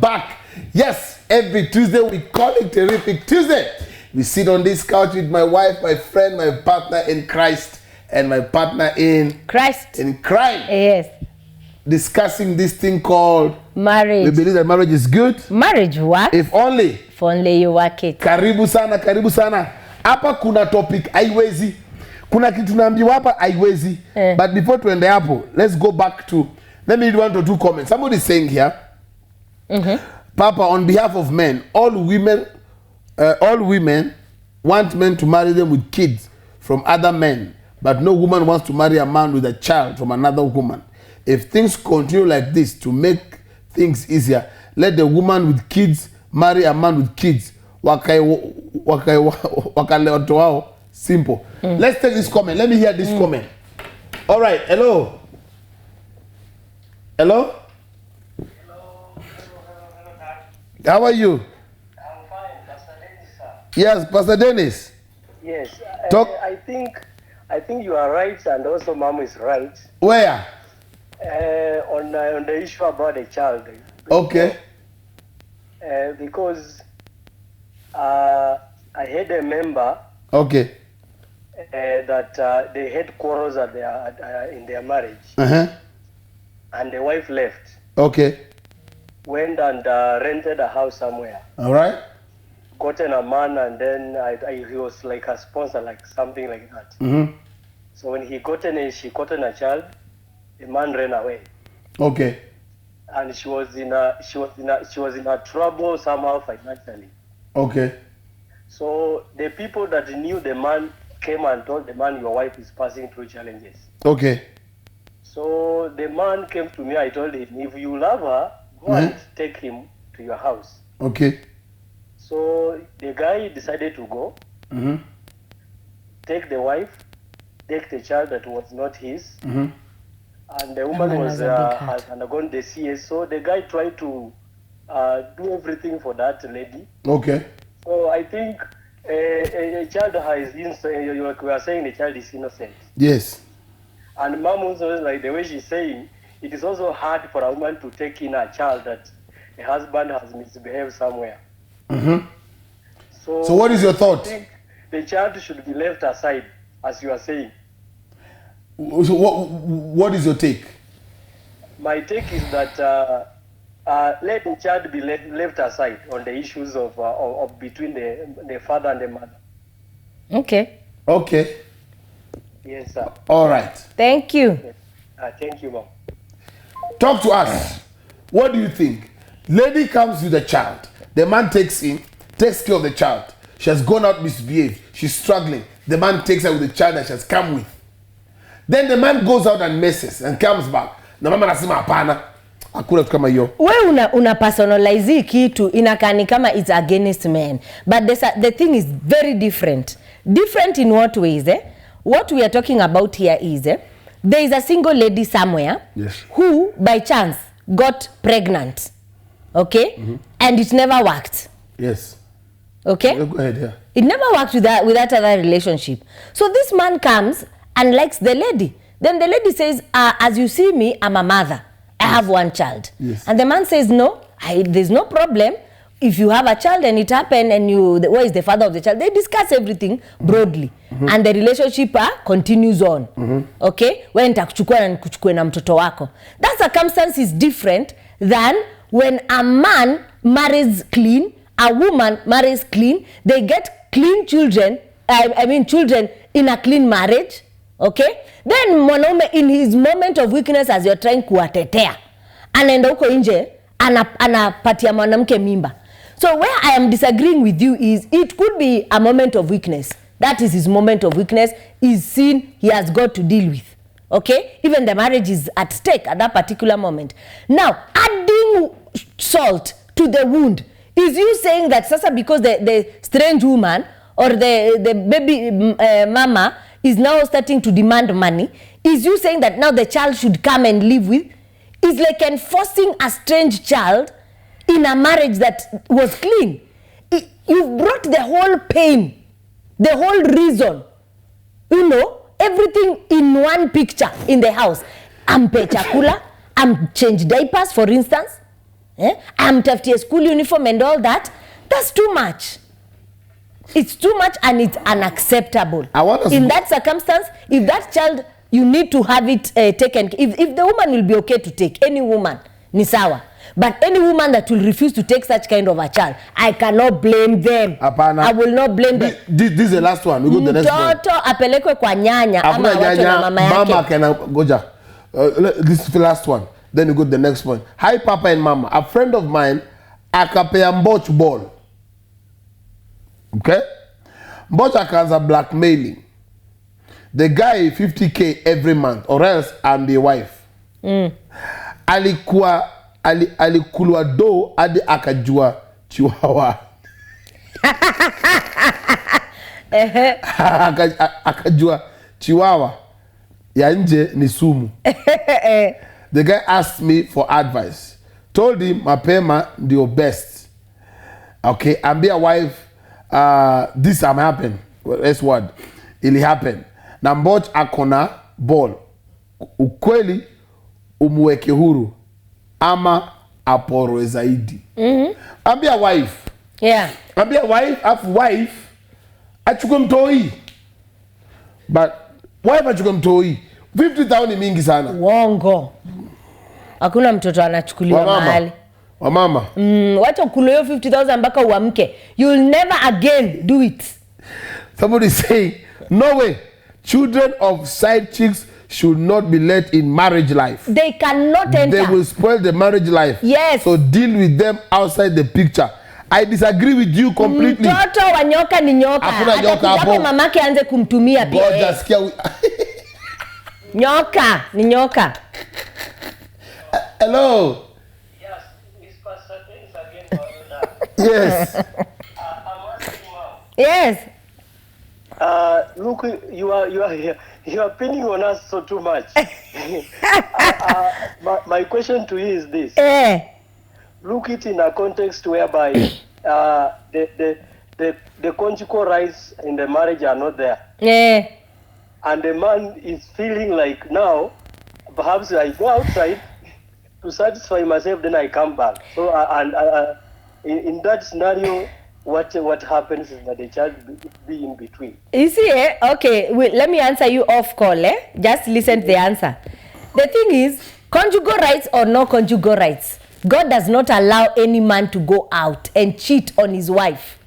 back. Yes, every Tuesday we call it Terrific Tuesday. We sit on this couch with my wife, my friend, my partner in Christ, and my partner in crime. Yes. Discussing this thing called marriage. We believe that marriage is good. Marriage works. If only you work it. Karibu sana. Hapa kuna topic haiwezi. Kuna kitu naambiwa hapa haiwezi. But before tuende hapo, let's go back to, let me read 1 or 2 comments. Somebody is saying here, Papa, on behalf of men, all women want men to marry them with kids from other men, but no woman wants to marry a man with a child from another woman. If things continue like this, to make things easier, let the woman with kids marry a man with kids. Simple. Let's take this comment. Let me hear this comment. All right. Hello. How are you? I'm fine, Pastor Dennis, sir. Yes, Pastor Dennis. Yes, Talk. I think you are right, and also Mom is right. Where? On the issue about the child. Okay. Because I had a member. Okay. That they had quarrels at in their marriage. And the wife left. Okay. went and rented a house somewhere. All right. Gotten a man, and then he was like a sponsor, like something like that. So when she gotten a child, the man ran away. Okay. And she was in a trouble somehow financially. Okay. So the people that knew the man came and told the man, your wife is passing through challenges. Okay. So the man came to me. I told him, if you love her, go and take him to your house. Okay. So the guy decided to go, take the wife, take the child that was not his, and the woman has undergone the CS. So the guy tried to do everything for that lady. Okay. So I think a child has like we are saying, the child is innocent. Yes. And mom also, like the way she's saying, it is also hard for a woman to take in a child that a husband has misbehaved somewhere. So what is your thought? I think the child should be left aside, as you are saying. So what is your take? My take is that let the child be left aside on the issues of between the father and the mother. Okay. Okay. Yes, sir. All right. Thank you. Thank you, ma'am. Talk to us. What do you think? Lady comes with a child. The man takes care of the child. She has gone out misbehaved. She's struggling. The man takes her with the child that she has come with. Then the man goes out and messes and comes back. Na mama anasema hapana. Hakuna kitu kama hiyo. Wewe una personalize kitu inakani kama it's against men. But the thing is very different. Different in what ways? What we are talking about here is there is a single lady somewhere who by chance got pregnant. Okay? And it never worked. Yes. Okay? Go ahead, yeah. It never worked with that other relationship. So this man comes and likes the lady. Then the lady says, as you see me, I'm a mother. I have one child. Yes. And the man says, no, there's no problem. If you have a child and it happened and where is the father of the child? They discuss everything broadly. And the relationship continues on. Okay? When nitakuchukua na nikuchukue na mtoto wako. That circumstance is different than when a man marries clean, a woman marries clean, they get clean children, I mean children in a clean marriage. Okay? Then mwanaume in his moment of weakness as you're trying kuwatetea, anaenda huko nje, anapatia mwanamke mimba. So where I am disagreeing with you is it could be a moment of weakness. That is his moment of weakness. Is seen he has got to deal with. Okay? Even the marriage is at stake at that particular moment. Now, adding salt to the wound, is you saying that sasa because the strange woman or the baby mama is now starting to demand money, is you saying that now the child should come and live with? It's like enforcing a strange child in a marriage that was clean. You've brought the whole pain, the whole reason, you know, everything in one picture in the house. Ampe chakula, change diapers for instance, tafutie school uniform and all that. That's too much. It's too much and it's unacceptable. In that circumstance, if that child, you need to have it taken. If the woman will be okay to take, any woman, ni sawa. But any woman that will refuse to take such kind of a child, I cannot blame them. Apana. I will not blame them. This is the last one. We go to the next one. Mtoto apelekwe kwa nyanya ama wacho na mama yake. Mama can goja. This is the last one. Then we go to the next one. Hi Papa and Mama. A friend of mine akapea Mboch ball. Okay? Mboch akaanza blackmailing. The guy 50K every month or else I'm the wife. Alikulwa do hadi akajua chiwawa. Akajua chiwawa ya nje ni sumu. The guy asked me for advice. Told him mapema ndio best. Okay, ambia wife this am happen. That's what ili happen. Na Mboch akona ball. Ukweli umweke huru ama aporo zaidi. Ambia wife. Yeah. Ambia wife achukue mtoi. But wife achukue mtoi. 50,000 ni mingi sana. Uongo. Hakuna mtoto anachukuliwa mahali. Wamama. Wacha ukule hiyo 50,000 mpaka uamke. You will never again do it. Somebody say, no way. Children of side chicks should not be let in marriage life. They cannot enter. They will spoil the marriage life. Yes. So deal with them outside the picture. I disagree with you completely. Mtoto wa nyoka ni nyoka. Hakuna nyoka hapo. Mamake anze kumtumia pia. God just scare. Nyoka ni nyoka. Hello. Yes, it's Pastor Dennis again. Yes. I'm asking now. Yes. Look, you are pinning on us so too much. My question to you is this: look it in a context whereby the conjugal rights in the marriage are not there, and the man is feeling like now, perhaps I go outside to satisfy myself, then I come back. So in that scenario, what happens is that the child be in between. You see, okay, let me answer you off call. Just listen to the answer. The thing is, conjugal rights or no conjugal rights, God does not allow any man to go out and cheat on his wife.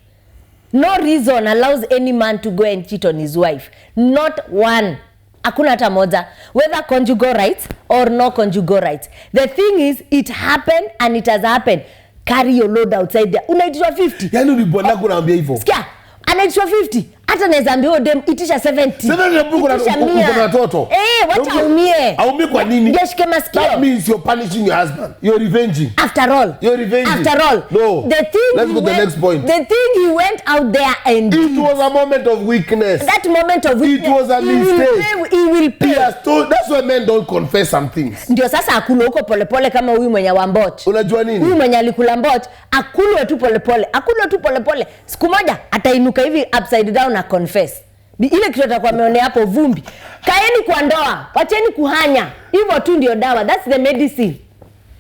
No reason allows any man to go and cheat on his wife. Not one. Hakuna hata moja. Whether conjugal rights or no conjugal rights. The thing is, it happened and it has happened. Carry your load outside there. Unaitishwa 50. Yaani ulibwana kunaambia hivyo. Sikia, anaitishwa 50. Hata naweza ambia dem itisha 70. 70 kuna watoto. Wacha aumie. Aumie kwa nini? Ndio shike masikio. That means you're punishing your husband. You're revenging. After all. You're revenging. After all. No. The thing Let's go to the next point. The thing he went out there and it was a moment of weakness. That moment of weakness. It was a mistake. He will pay. He has told, that's why men don't confess some things. Ndio sasa akulu huko polepole kama huyu mwenye wa mbot. Unajua nini? Huyu mwenye alikula mbot, akulwe tu polepole. Akulwe tu polepole. Siku moja atainuka hivi upside down na confess. Ile kitu atakuwa ameonea hapo vumbi. Kaeni kwa ndoa, wacheni kuhanya. Hivyo tu ndio dawa. That's the medicine.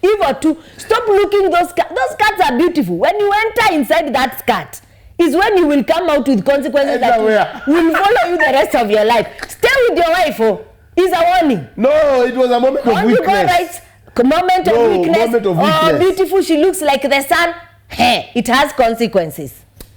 Hivyo tu. Stop looking those skirts are beautiful. When you enter inside that skirt is when you will come out with consequences that will follow you the rest of your life. Stay with your wife. Is a warning. No, it was a moment of weakness. Moment of weakness. Moment of weakness. Oh, beautiful. She looks like the sun. Hey, it has consequences.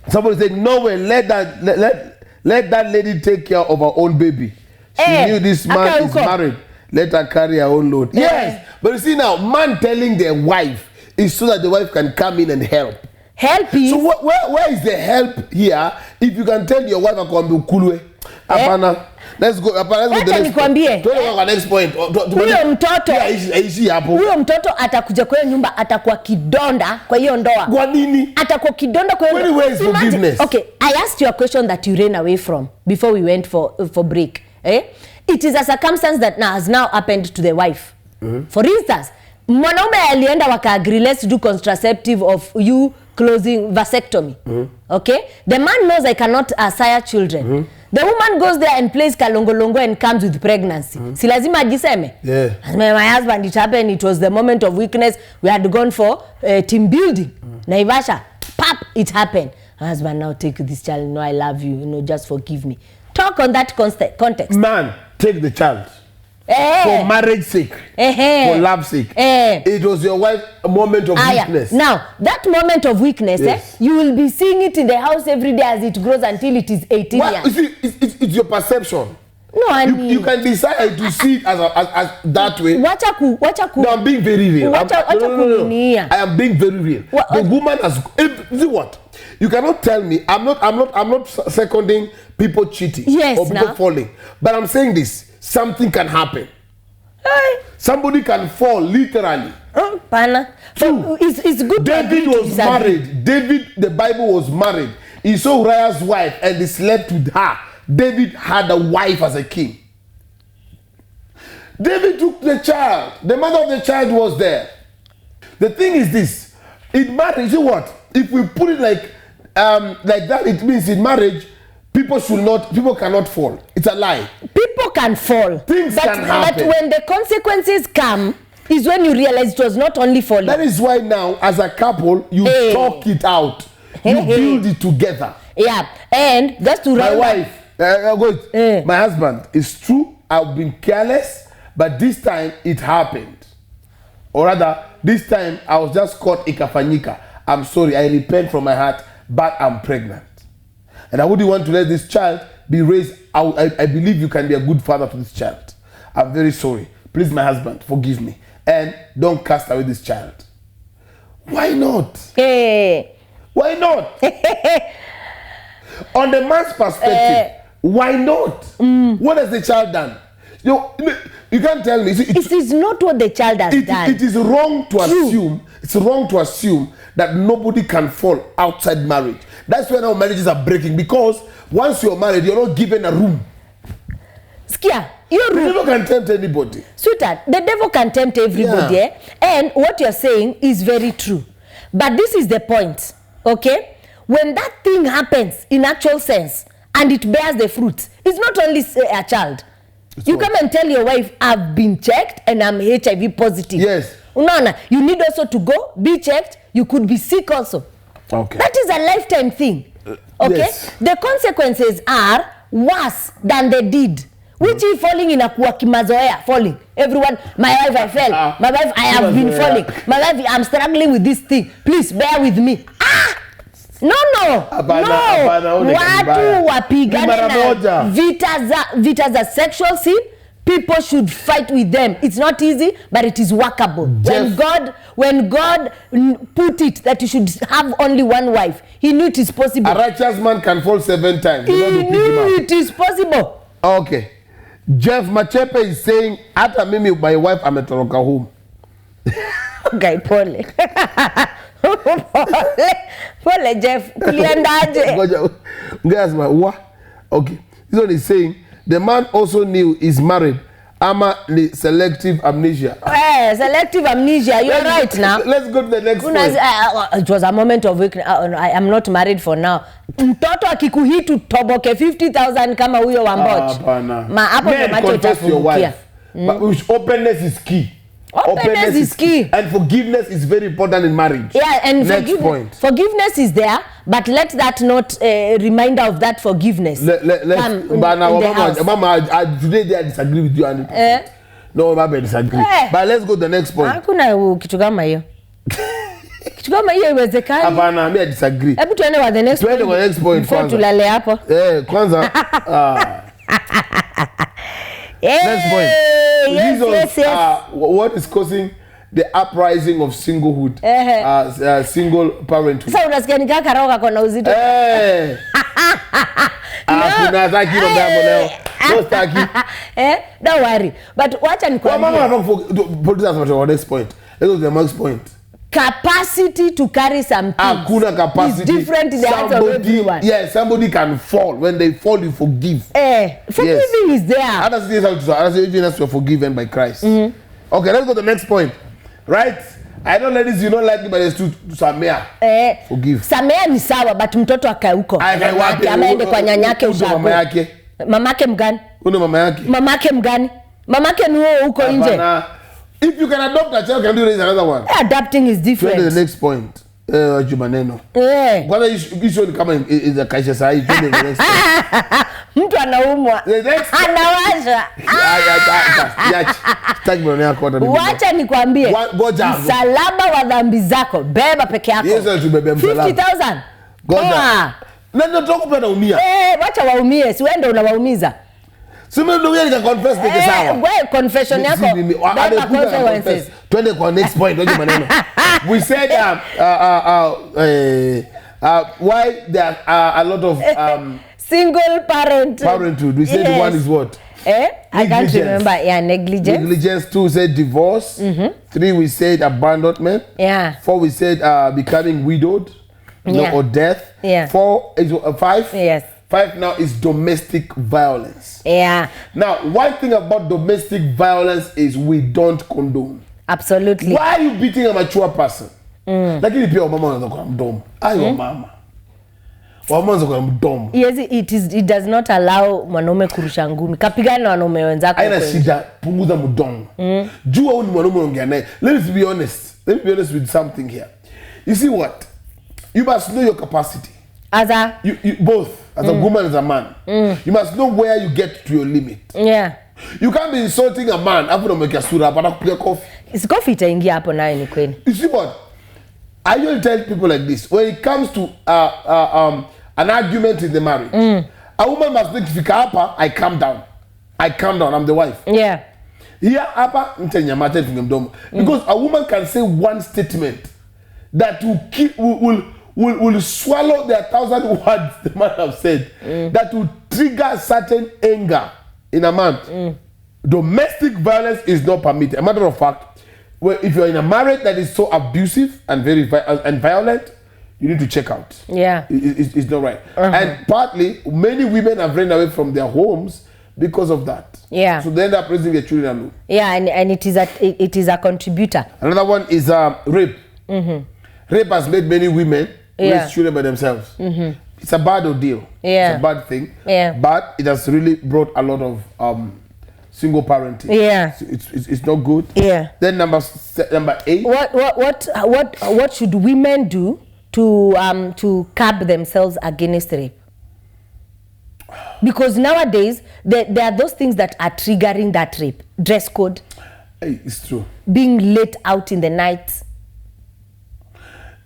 Somebody said, no way, let that lady take care of her own baby. She knew this man is married. Let her carry her own load. Yes. But you see now, man telling their wife is so that the wife can come in and help. Help is... So where is the help here if you can tell your wife akwambia ukulwe? Hapana. Let's go to the next point. Huyo mtoto. Aishi hapo. Huyo mtoto atakuja kwa nyumba atakuwa kidonda kwa hiyo ndoa. Kwa nini? Atakuwa kidonda kwa hiyo. Where is forgiveness? Okay, I asked you a question that you ran away from before we went for break. It is a circumstance that has now happened to the wife. For instance, mwanaume alienda waka-agree, let's do contraceptive of you closing vasectomy. Okay? The man knows I cannot sire children. The woman goes there and plays kalongolongo and comes with pregnancy. Si lazima ajiseme? Yeah. My husband, it happened, it was the moment of weakness. We had gone for team building. Naivasha, pap, it happened. Husband, now take this child. No, I love you. Just forgive me. Talk on that context. Man, take the child. For marriage sake, for love sake. It was your wife's moment of weakness. Now, that moment of weakness, you will be seeing it in the house every day as it grows until it is 18 years. You see, it's your perception. No, I mean... You can decide to see it as that way. Wacha No, I'm being very real. No. I am being very real. The woman has... See what? You cannot tell me... I'm not seconding people cheating or people falling. But I'm saying this. Something can happen. Somebody can fall, literally. Pana. It's good. David was married. David, the Bible was married. He saw Uriah's wife and he slept with her. David had a wife as a king. David took the child. The mother of the child was there. The thing is this. In marriage, you see what? If we put it like that, it means in marriage, people cannot fall. It's a lie. People can fall. Things can happen. But when the consequences come, is when you realize it was not only falling. That is why now, as a couple, you talk it out. You build it together. Yeah. And just to my wife, my husband, it's true, I've been careless, but this time it happened. Or rather, this time I was just caught ikafanyika. I'm sorry, I repent from my heart, but I'm pregnant. And I wouldn't want to let this child be raised. I believe you can be a good father to this child. I'm very sorry. Please, my husband, forgive me. And don't cast away this child. Why not? Hey. Why not? On the man's perspective, why not? What has the child done? You can't tell me. It is not what the child has done. It is wrong to assume. It's wrong to assume that nobody can fall outside marriage. That's why now marriages are breaking, because once you're married, you're not given a room. Skia, your room. The devil can tempt anybody. Sweetheart, the devil can tempt everybody. Yeah. And what you're saying is very true. But this is the point, okay? When that thing happens in actual sense and it bears the fruit, it's not only a child. You come and tell your wife, I've been checked and I'm HIV positive. Yes. No. You need also to go, be checked. You could be sick also. Okay. That is a lifetime thing. Okay? Yes. The consequences are worse than they did. Which is falling in a kimazoea, falling. Everyone, my wife, I fell. My wife, I have been falling. My wife, I'm struggling with this thing. Please bear with me. No. Watu wapigane na vita za sexual sin. People should fight with them. It's not easy, but it is workable. When God put it that you should have only one wife, he knew it is possible. A righteous man can fall 7 times. He knew it is possible. Okay. Jeff Machepe is saying, after mimi my wife ametoroka home. Okay, pole. Pole Jeff. Okay. This one is saying, the man also knew he's married. Selective amnesia. Selective amnesia. You're right now. Let's go to the next point. It was a moment of weakness. I am not married for now. Mtoto akikuhitu toboke 50,000 kama huyo wa Mboch. Men confess to your wife. But openness is key. Openness is key. And forgiveness is very important in marriage. Yeah, and forgiveness is there, but let that not reminder of that forgiveness. Mama, today I disagree with you. No, Mama, I disagree. But let's go to the next point. Hakuna kitu kama hiyo. Kitu kama hiyo iwezekani. Hapana, mimi I disagree. Hebu tuende kwa the next point. Tuende kwa next point kwanza. Tulale hapo. Kwanza. Next point. Yes. What is causing the uprising of singlehood? Single parenthood. Sasa unasikia nikaa karoga kona uzito. Tunataki ndo jambo leo. Dostaki. Don't worry. But wacha nikwambie. Mama, put us on the next point. Let's go to the next point. Capacity to carry some things. Hakuna capacity. It's different in the hands of everyone. Yeah, somebody can fall. When they fall, you forgive. Forgiving is there. Others even as you're forgiven by Christ. Okay, let's go to the next point. Right? I know ladies, you don't like me, but it's to Samea. Forgive. Samea ni sawa, but mtoto akae huko. Amaende kwa nyanyake ushago. Mama yake. Mamake mgani? Uno mama yake. Mamake mgani? Mamake ni huko nje. If you can adopt a child, can you raise another one? Adopting is different. The next point. Jumaneno. Kwanza issue kama is a kaisha sahi. The next point. Mtu anaumwa. Anawasha. Wacha nikwambie. Msalaba wa dhambi zako beba peke yako. Yesu tubebe msalaba. 50,000. Goja. Nani tutakupa na umia? Wacha waumie, si wewe ndio unawaumiza. Sima ndio yeye confess peke sawa. Wewe confession yako. Beba consequences. Twende kwa next point ndio maneno. We said why there are a lot of single parenthood. We said one is what? I can't remember. Yeah, negligence. Negligence. 2 said divorce. 3 we said abandonment. Yeah. 4 we said becoming widowed. Or death. Yeah. 4 is 5. Yes. 5 now is domestic violence. Yeah. Now, one thing about domestic violence is we don't condone. Absolutely. Why are you beating a mature person? Lakini pia mama anaanza kwa mdomo. Ayo mama. Wamaanza kwa mdomo. Yes, it does not allow mwanaume kurusha ngumi. Kapigana na wanaume wenzako. Haina shida, punguza mdomo. Jua huyu mwanaume unaongea naye. Let me be honest with something here. You see what? You must know your capacity. As a you both as a woman, as a man. You must know where you get to your limit. Yeah. You can't be insulting a man after make a sura hapa kupiga coffee. Is coffee itaingia hapo nayo ni kweli. You see what? I usually tell people like this. When it comes to an argument in the marriage, a woman must think if hapa, I calm down. I'm the wife. Yeah. Here hapa mtenyamate mdomo. Because a woman can say one statement that will swallow the 1,000 words the man have said, that will trigger certain anger in a man. Domestic violence is not permitted. A matter of fact, if you're in a marriage that is so abusive and very violent, you need to check out. Yeah. It's not right. And partly, many women have run away from their homes because of that. Yeah. So they end up raising their children alone. Yeah, and it is a contributor. Another one is rape. Rape has made many women raise children by themselves. It's a bad ordeal. Yeah. It's a bad thing. Yeah. But it has really brought a lot of single parenting. Yeah. So it's not good. Yeah. Then number 8. What should women do to curb themselves against rape? Because nowadays there are those things that are triggering that rape. Dress code. Hey, it's true. Being late out in the night.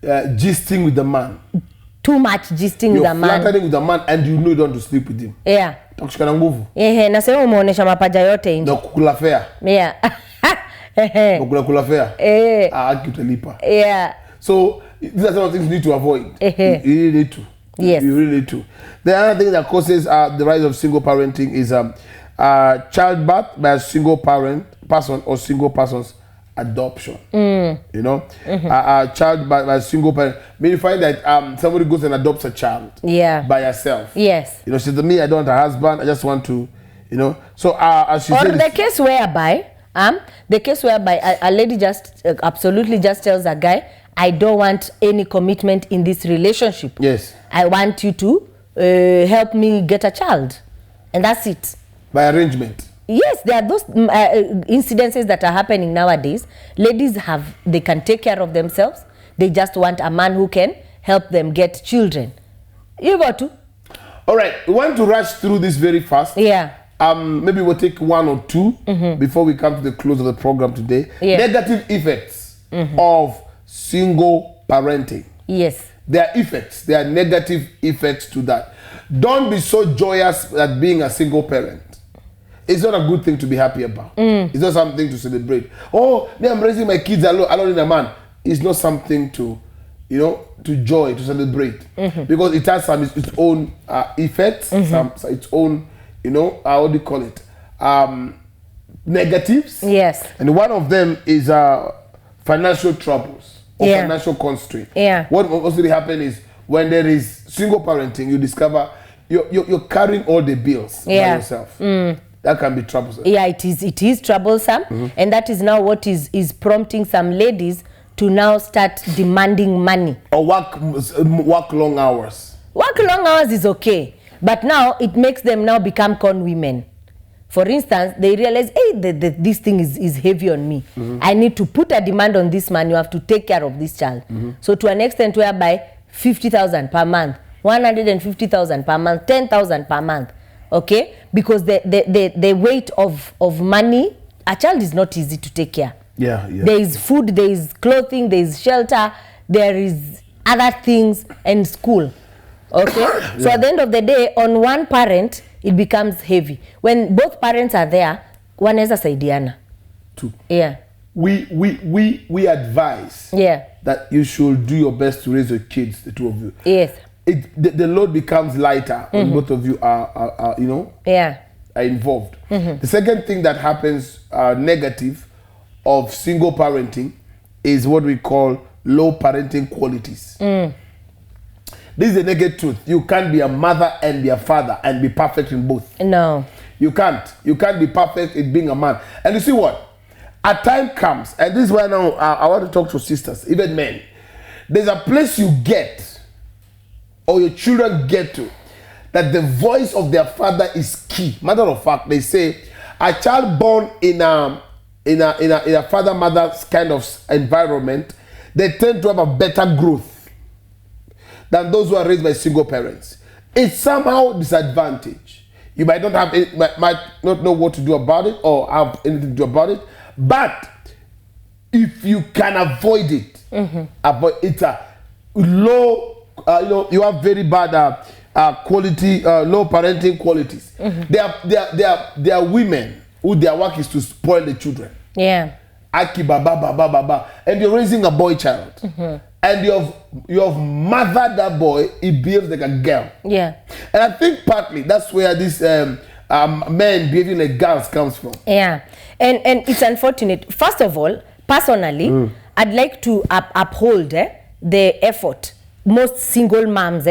Gisting with the man. Too much gisting with a man. You're flirting with the man and you know you don't want to sleep with him. Yeah. Takushikana nguvu. Na sema umeonesha mapaja yote nje. Na kukula fare. Yeah. Kukula fare. Akutalipa. Yeah. So these are some of the things you need to avoid. You really need to. Yes. You really need to. The other thing that causes the rise of single parenting is childbirth by a single person or single person's adoption. You know, child by a single parent. Maybe you find that somebody goes and adopts a child. Yeah. By herself. Yes. You know, she said to me, I don't want a husband. I just want to, you know. So as she said, the case whereby a lady just absolutely just tells a guy, I don't want any commitment in this relationship. Yes. I want you to help me get a child, and that's it. By arrangement. Yes, there are those incidences that are happening nowadays. Ladies they can take care of themselves. They just want a man who can help them get children. You got to. All right, we want to rush through this very fast. Yeah. Maybe we'll take 1 or 2 before we come to the close of the program today. Yeah. Negative effects of single parenting. Yes. There are effects. There are negative effects to that. Don't be so joyous at being a single parent. It's not a good thing to be happy about. It's not something to celebrate. Oh, I'm raising my kids alone in a man. It's not something to, to joy, to celebrate. Because it has its own effects, its own, what do you call it? Negatives. Yes. And one of them is financial troubles or financial constraint. Yeah. What mostly happens is when there is single parenting, you discover you're carrying all the bills by yourself. That can be troublesome. Yeah, it is troublesome. And that is now what is prompting some ladies to now start demanding money. Or work long hours. Work long hours is okay. But now it makes them now become con women. For instance, they realize, hey, this thing is heavy on me. I need to put a demand on this man. You have to take care of this child. So to an extent whereby 50,000 per month, 150,000 per month, 10,000 per month. Okay? Because the weight of money, a child is not easy to take care. Yeah. There is food, there is clothing, there is shelter, there is other things, and school. Okay? So at the end of the day, on one parent, it becomes heavy. When both parents are there, one is a saidiana. Two. Yeah. We advise that you should do your best to raise your kids, the two of you. Yes. The load becomes lighter when both of you are involved. The second thing that happens negative of single parenting is what we call low parenting qualities. This is the naked truth. You can't be a mother and be a father and be perfect in both. No. You can't. You can't be perfect in being a man. And you see what? A time comes, and this is why now I want to talk to sisters, even men. There's a place you get, or your children get to, that the voice of their father is key. Matter of fact, they say a child born in a father-mother kind of environment, they tend to have a better growth than those who are raised by single parents. It's somehow disadvantage. You might not have might not know what to do about it or have anything to do about it, but if you can avoid it, avoid it. Low, you have very bad quality, low parenting qualities. They are women who their work is to spoil the children. Yeah. Aki baba baba baba, and you're raising a boy child, and you have mothered that boy. He behaves like a girl. Yeah. And I think partly that's where this men behaving like girls comes from. Yeah. And it's unfortunate. First of all, personally, I'd like to uphold the effort most single moms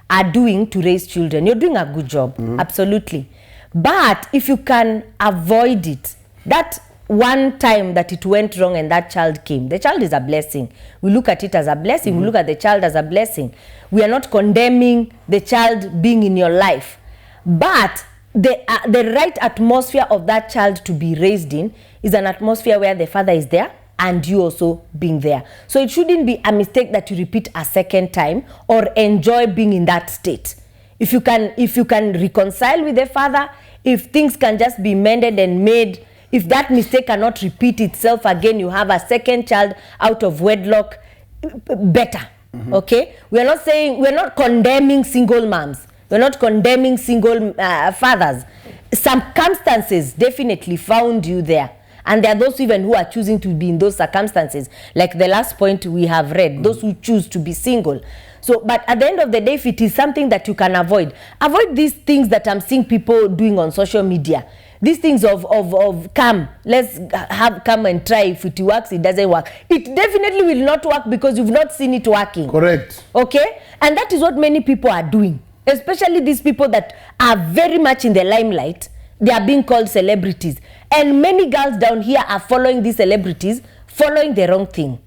are doing to raise children. You're doing a good job, absolutely. But if you can avoid it, that one time that it went wrong and that child came, the child is a blessing. We look at it as a blessing. We look at the child as a blessing. We are not condemning the child being in your life. But the right atmosphere of that child to be raised in is an atmosphere where the father is there and you also being there. So it shouldn't be a mistake that you repeat a second time or enjoy being in that state. If you can reconcile with the father, if things can just be mended and made, if that mistake cannot repeat itself again, you have a second child out of wedlock, better. Okay? We're not condemning single moms. We're not condemning single fathers. Circumstances definitely found you there. And there are those even who are choosing to be in those circumstances. Like the last point we have read, those who choose to be single. So, but at the end of the day, if it is something that you can avoid these things that I'm seeing people doing on social media. These things of come, let's come and try. If it works, it doesn't work. It definitely will not work because you've not seen it working. Correct. Okay? And that is what many people are doing. Especially these people that are very much in the limelight. They are being called celebrities. And many girls down here are following these celebrities, following the wrong thing.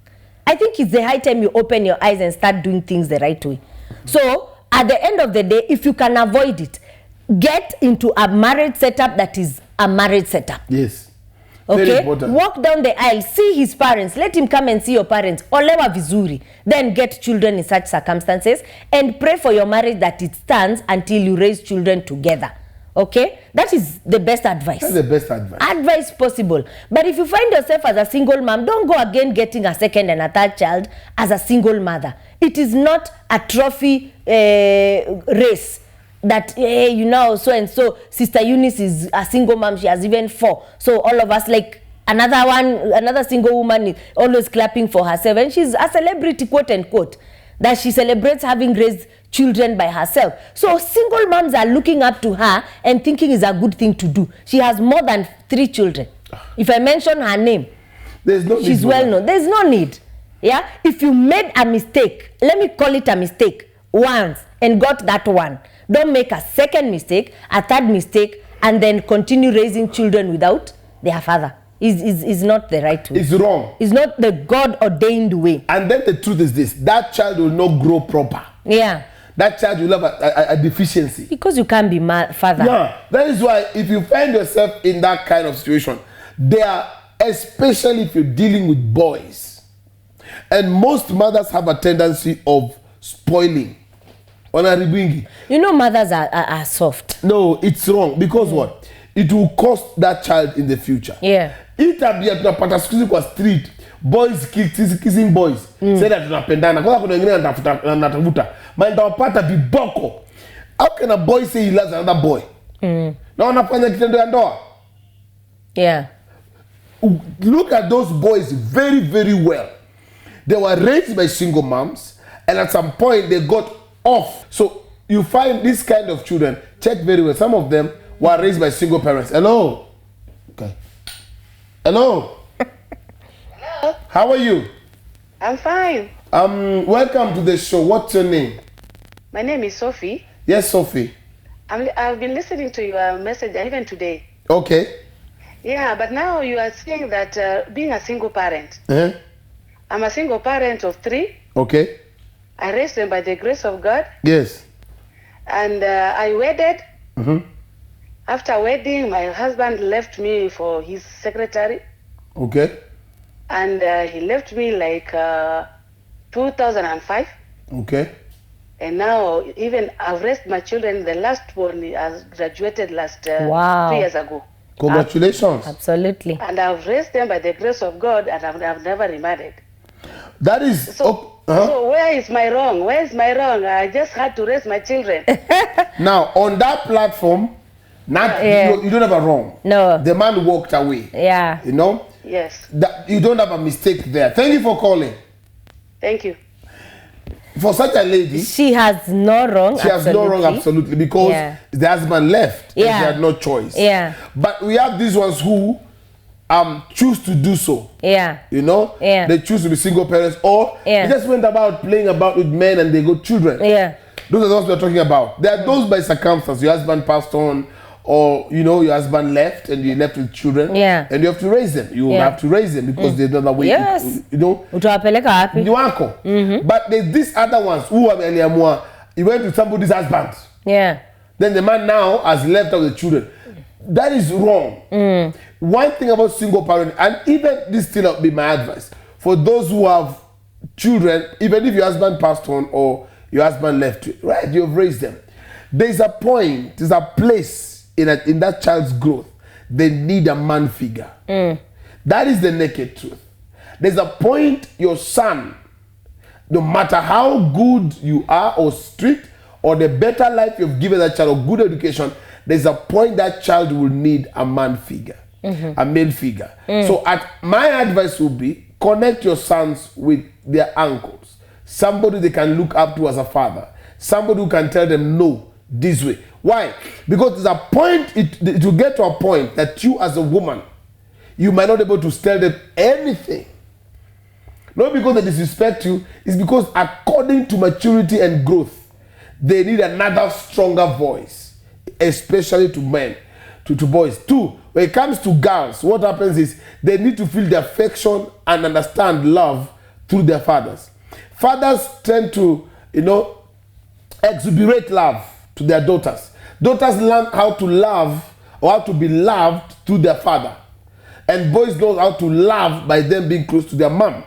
I think it's the high time you open your eyes and start doing things the right way. So, at the end of the day, if you can avoid it, get into a marriage setup that is a marriage setup. Yes. Okay? Very important. Walk down the aisle, see his parents, let him come and see your parents. Olewa vizuri. Then get children in such circumstances and pray for your marriage that it stands until you raise children together. Okay? That is the best advice. That's the best advice. Advice possible. But if you find yourself as a single mom, don't go again getting a second and a third child as a single mother. It is not a trophy race. That so and so Sister Eunice is a single mom, she has even 4, so all of us, like another single woman is always clapping for herself, and she's a celebrity, quote unquote, that she celebrates having raised children by herself. So single moms are looking up to her and thinking is a good thing to do. She has more than 3 children. If I mention her name, there's no she's well known. There's no need. Yeah, if you made a mistake, let me call it a mistake once and got that one, don't make a second mistake, a third mistake, and then continue raising children without their father. Is not the right way. It's wrong. It's not the God-ordained way. And then the truth is this, that child will not grow proper. Yeah. That child will have a deficiency. Because you can't be father. Yeah. That is why if you find yourself in that kind of situation, especially if you're dealing with boys, and most mothers have a tendency of spoiling. You know, mothers are soft. No, it's wrong. Because what? It will cost that child in the future. Yeah. Itabia tunapata siku kwa street, boys kissing boys. Say that tunapendana. Kwa kuna wengine anatafuta. Maana wapata viboko. How can a boy say he loves another boy? Na wanafanya kitendo ya ndoa. Yeah. Look at those boys very, very well. They were raised by single moms, and at some point they got off. So you find this kind of children, check very well. Some of them were raised by single parents. Hello. Okay. Hello. Hello. How are you? I'm fine. Welcome to the show. What's your name? My name is Sophie. Yes, Sophie. I've been listening to your message even today. Okay. Yeah, but now you are saying that being a single parent. Uh-huh. I'm a single parent of 3. Okay. I raised them by the grace of God. Yes. And I wedded. Mm-hmm. After wedding, my husband left me for his secretary. Okay. And he left me like 2005. Okay. And now even I've raised my children. The last one has graduated last 2 Wow. years ago. Congratulations. Absolutely. And I've raised them by the grace of God, and I've never remarried. That is... So where is my wrong? Where is my wrong? I just had to raise my children. Now, on that platform, you don't have a wrong. No. The man walked away. Yeah. You know? Yes. You don't have a mistake there. Thank you for calling. Thank you. For such a lady... She has no wrong, She has no wrong, absolutely, because the husband left and she had no choice. Yeah. But we have these ones who choose to do so. Yeah. You know? Yeah. They choose to be single parents, or they just went about playing about with men and they got children. Yeah. Those are those we're talking about. There are those by circumstance. Your husband passed on, or you know, your husband left and you left with children. Yeah. And you have to raise them. You have to raise them because there's another way. Yes. You know? But there's these other ones who are more. He went with somebody's husband. Yeah. Then the man now has left out the children. That is wrong. One thing about single parent, and even this still be my advice for those who have children, even if your husband passed on or your husband left you, right? You've raised them. There's a point, there's a place in that child's growth. They need a man figure. That is the naked truth. There's a point your son, no matter how good you are or strict or the better life you've given that child or good education, there's a point that child will need a man figure, a male figure. So my advice would be connect your sons with their uncles, somebody they can look up to as a father, somebody who can tell them no this way. Why? Because there's a point, it will get to a point that you as a woman, you might not be able to tell them anything. Not because they disrespect you, it's because according to maturity and growth, they need another stronger voice, especially to men, to boys. Two, when it comes to girls, what happens is they need to feel the affection and understand love through their fathers. Fathers tend to, exuberate love to their daughters. Daughters learn how to love or how to be loved through their father. And boys know how to love by them being close to their mom.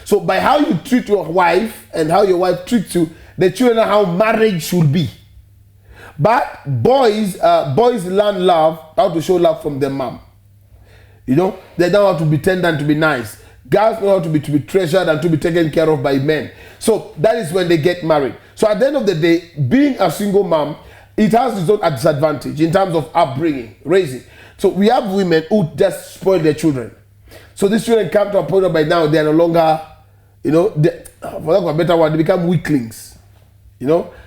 So by how you treat your wife and how your wife treats you, the children know how marriage should be. But boys learn love, how to show love from their mom. They know how to be tender and to be nice. Girls know how to be treasured and to be taken care of by men. So that is when they get married. So at the end of the day, being a single mom, it has its own disadvantage in terms of upbringing, raising. So we have women who just spoil their children. So these children come to a point by now they are no longer, for lack of a better word, they become weaklings.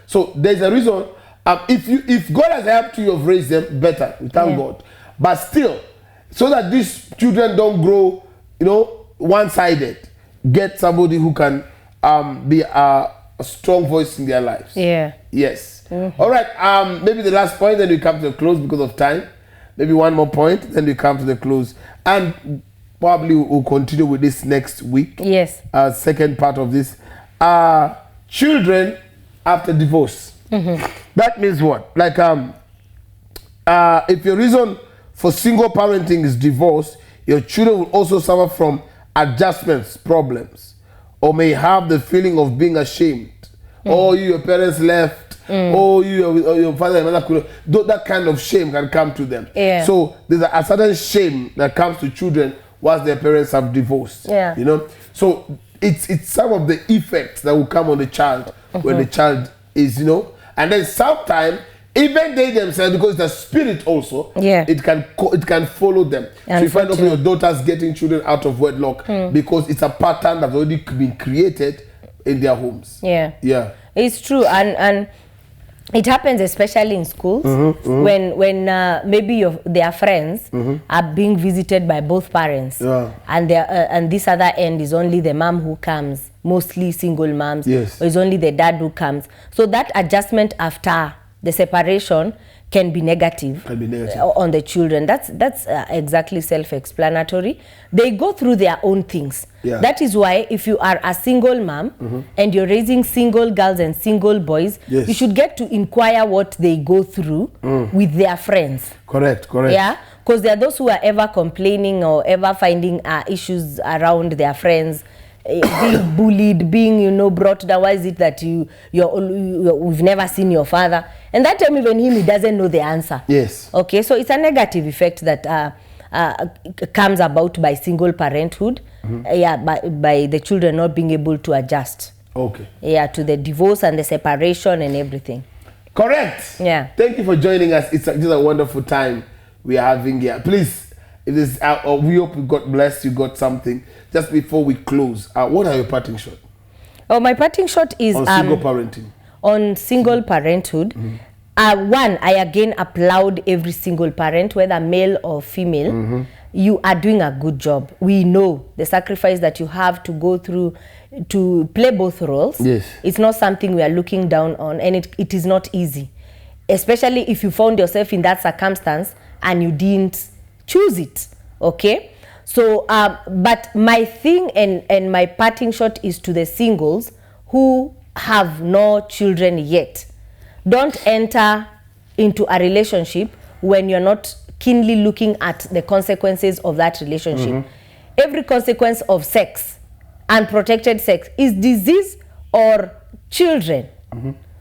So there's a reason. If God has helped you, you've raised them better. We thank God. But still, so that these children don't grow, one-sided, get somebody who can be a strong voice in their lives. Yeah. Yes. All right. Maybe the last point, then we come to the close because of time. Maybe one more point, then we come to the close. And probably we'll continue with this next week. Yes. Second part of this. Children after divorce. That means what? Like, if your reason for single parenting is divorce, your children will also suffer from adjustments problems, or may have the feeling of being ashamed. Or your parents left. Or your father and mother could. That kind of shame can come to them. Yeah. So there's a certain shame that comes to children once their parents have divorced. Yeah. So it's some of the effects that will come on the child when the child is, and then sometimes even they themselves, because it's a spirit also, it can follow them. So you find also your daughters getting children out of wedlock because it's a pattern that's already been created in their homes. Yeah. It's true, and it happens especially in schools when maybe their friends are being visited by both parents, and this other end is only the mom who comes, mostly single moms, or it's only the dad who comes. So that adjustment after the separation can be negative on the children. That's exactly self-explanatory. They go through their own things. That is why if you are a single mom and you're raising single girls and single boys, you should get to inquire what they go through with their friends. Correct. Yeah, because there are those who are ever complaining or ever finding issues around their friends, being bullied, being, you know, brought down. Why is it that we've never seen your father? And that time even he doesn't know the answer. Yes. Okay, so it's a negative effect that comes about by single parenthood. Yeah, by the children not being able to adjust. Okay. Yeah, to the divorce and the separation and everything. Correct. Yeah. Thank you for joining us. It's just a wonderful time we are having here. Please, if this, we hope you got blessed, you got something. Just before we close, what are your parting shot? Oh, my parting shot is on single parenting. On single parenthood. One, I again applaud every single parent, whether male or female. You are doing a good job. We know the sacrifice that you have to go through to play both roles. Yes. It's not something we are looking down on, and it is not easy, especially if you found yourself in that circumstance and you didn't choose it. Okay, so but my thing and my parting shot is to the singles who have no children yet. Don't enter into a relationship when you're not keenly looking at the consequences of that relationship. Every consequence of sex, unprotected sex, is disease or children.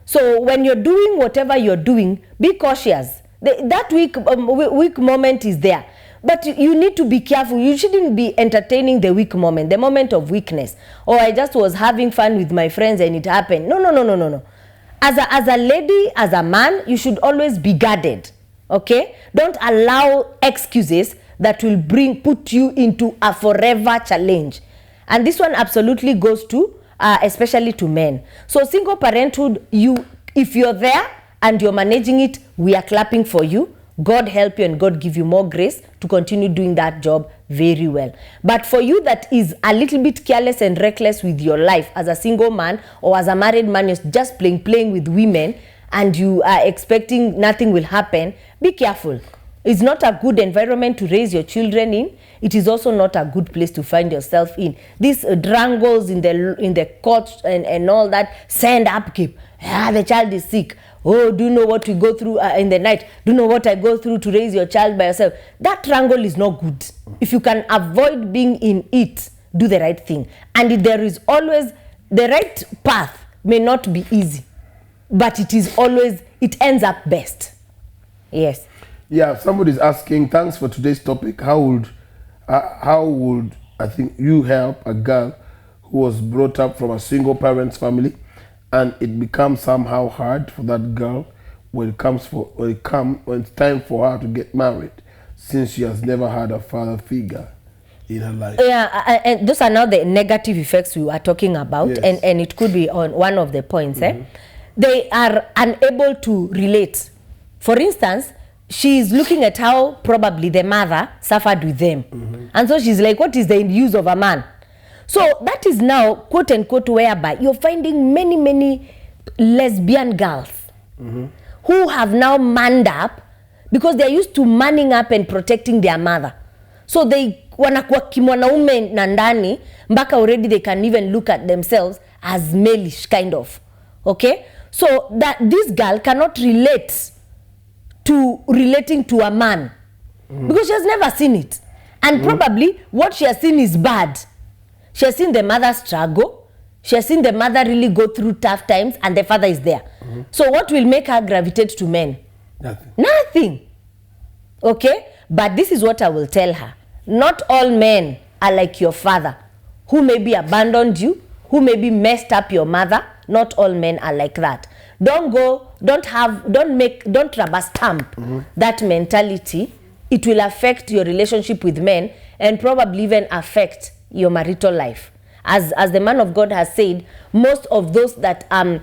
So when you're doing whatever you're doing, be cautious. That weak moment is there. But you need to be careful. You shouldn't be entertaining the weak moment, the moment of weakness. Or I just was having fun with my friends and it happened. No. As a lady, as a man, you should always be guarded. Okay? Don't allow excuses that will put you into a forever challenge. And this one absolutely goes to, especially to men. So single parenthood, if you're there and you're managing it, we are clapping for you. God help you and God give you more grace to continue doing that job very well. But for you that is a little bit careless and reckless with your life as a single man or as a married man, you're just playing with women and you are expecting nothing will happen, be careful. It's not a good environment to raise your children in. It is also not a good place to find yourself in. These drangles in the courts and all that, send upkeep. The child is sick. Oh, do you know what we go through in the night? Do you know what I go through to raise your child by yourself? That triangle is not good. If you can avoid being in it, do the right thing. And there is always, the right path may not be easy, but it ends up best. Yes. Yeah, somebody's asking, thanks for today's topic. How would I think you help a girl who was brought up from a single parents family and it becomes somehow hard for that girl when it's time for her to get married, since she has never had a father figure in her life? Yeah, and those are now the negative effects we are talking about. Yes. And it could be on one of the points. They are unable to relate. For instance, she's looking at how probably the mother suffered with them. And so she's like, what is the use of a man? So that is now, quote unquote, whereby you're finding many lesbian girls who have now manned up because they're used to manning up and protecting their mother. So they wanakuwa kimwanaume na ndani mpaka already they can even look at themselves as male-ish kind of. Okay? So that this girl cannot relate to relating to a man because she has never seen it. And probably what she has seen is bad. She has seen the mother struggle. She has seen the mother really go through tough times and the father is there. So what will make her gravitate to men? Nothing. Okay? But this is what I will tell her. Not all men are like your father, who maybe abandoned you, who maybe messed up your mother. Not all men are like that. Don't rubber stamp that mentality. It will affect your relationship with men and probably even affect your marital life. As the man of God has said, most of those that are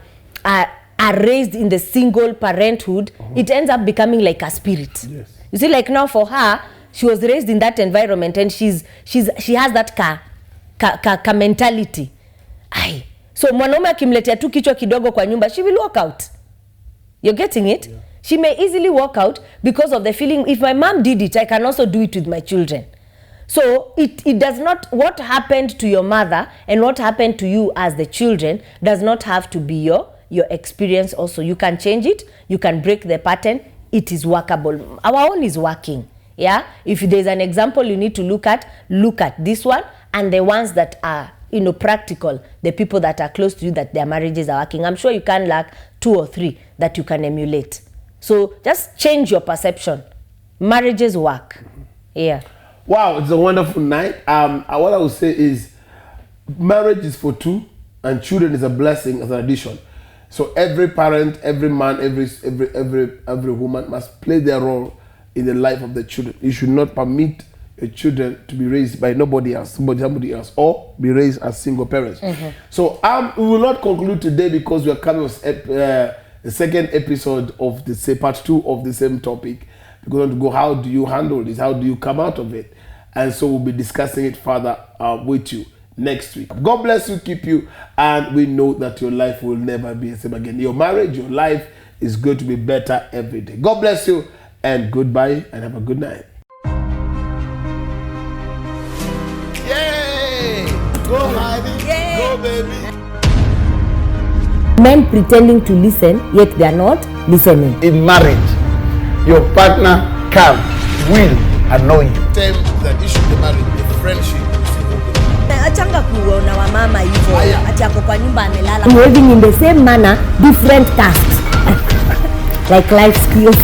raised in the single parenthood, it ends up becoming like a spirit. Yes. You see, like now for her, she was raised in that environment and she has that ka mentality. Aye. So mwanaume akimletea tu kichwa kidogo kwa nyumba, she will walk out. You're getting it? Yeah. She may easily walk out because of the feeling, if my mom did it, I can also do it with my children. So it does not, what happened to your mother and what happened to you as the children does not have to be your experience also. You can change it, you can break the pattern, it is workable. Our own is working. Yeah? If there's an example you need to look at this one and the ones that are practical, the people that are close to you that their marriages are working. I'm sure you can lack 2 or 3 that you can emulate. So just change your perception. Marriages work. Yeah. Wow, it's a wonderful night. What I would say is marriage is for 2 and children is a blessing as an addition. So every parent, every man, every woman must play their role in the life of the children. You should not permit your children to be raised by nobody else, somebody else, or be raised as single parents. So we will not conclude today because we are coming with the second episode of the part 2 of the same topic. We're going to go, how do you handle this? How do you come out of it? And so we'll be discussing it further with you next week. God bless you, keep you, and we know that your life will never be the same again. Your marriage, your life is going to be better every day. God bless you, and goodbye, and have a good night. Yay! Go, honey. Yay. Go, baby. Men pretending to listen, yet they are not listening. In marriage, your partner can, will annoy you. Tell that issue the marriage, the friendship. Achanga kuona wa mama hivyo. Ati ako kwa nyumba amelala. Behaving in the same manner, different tasks. Like life skills.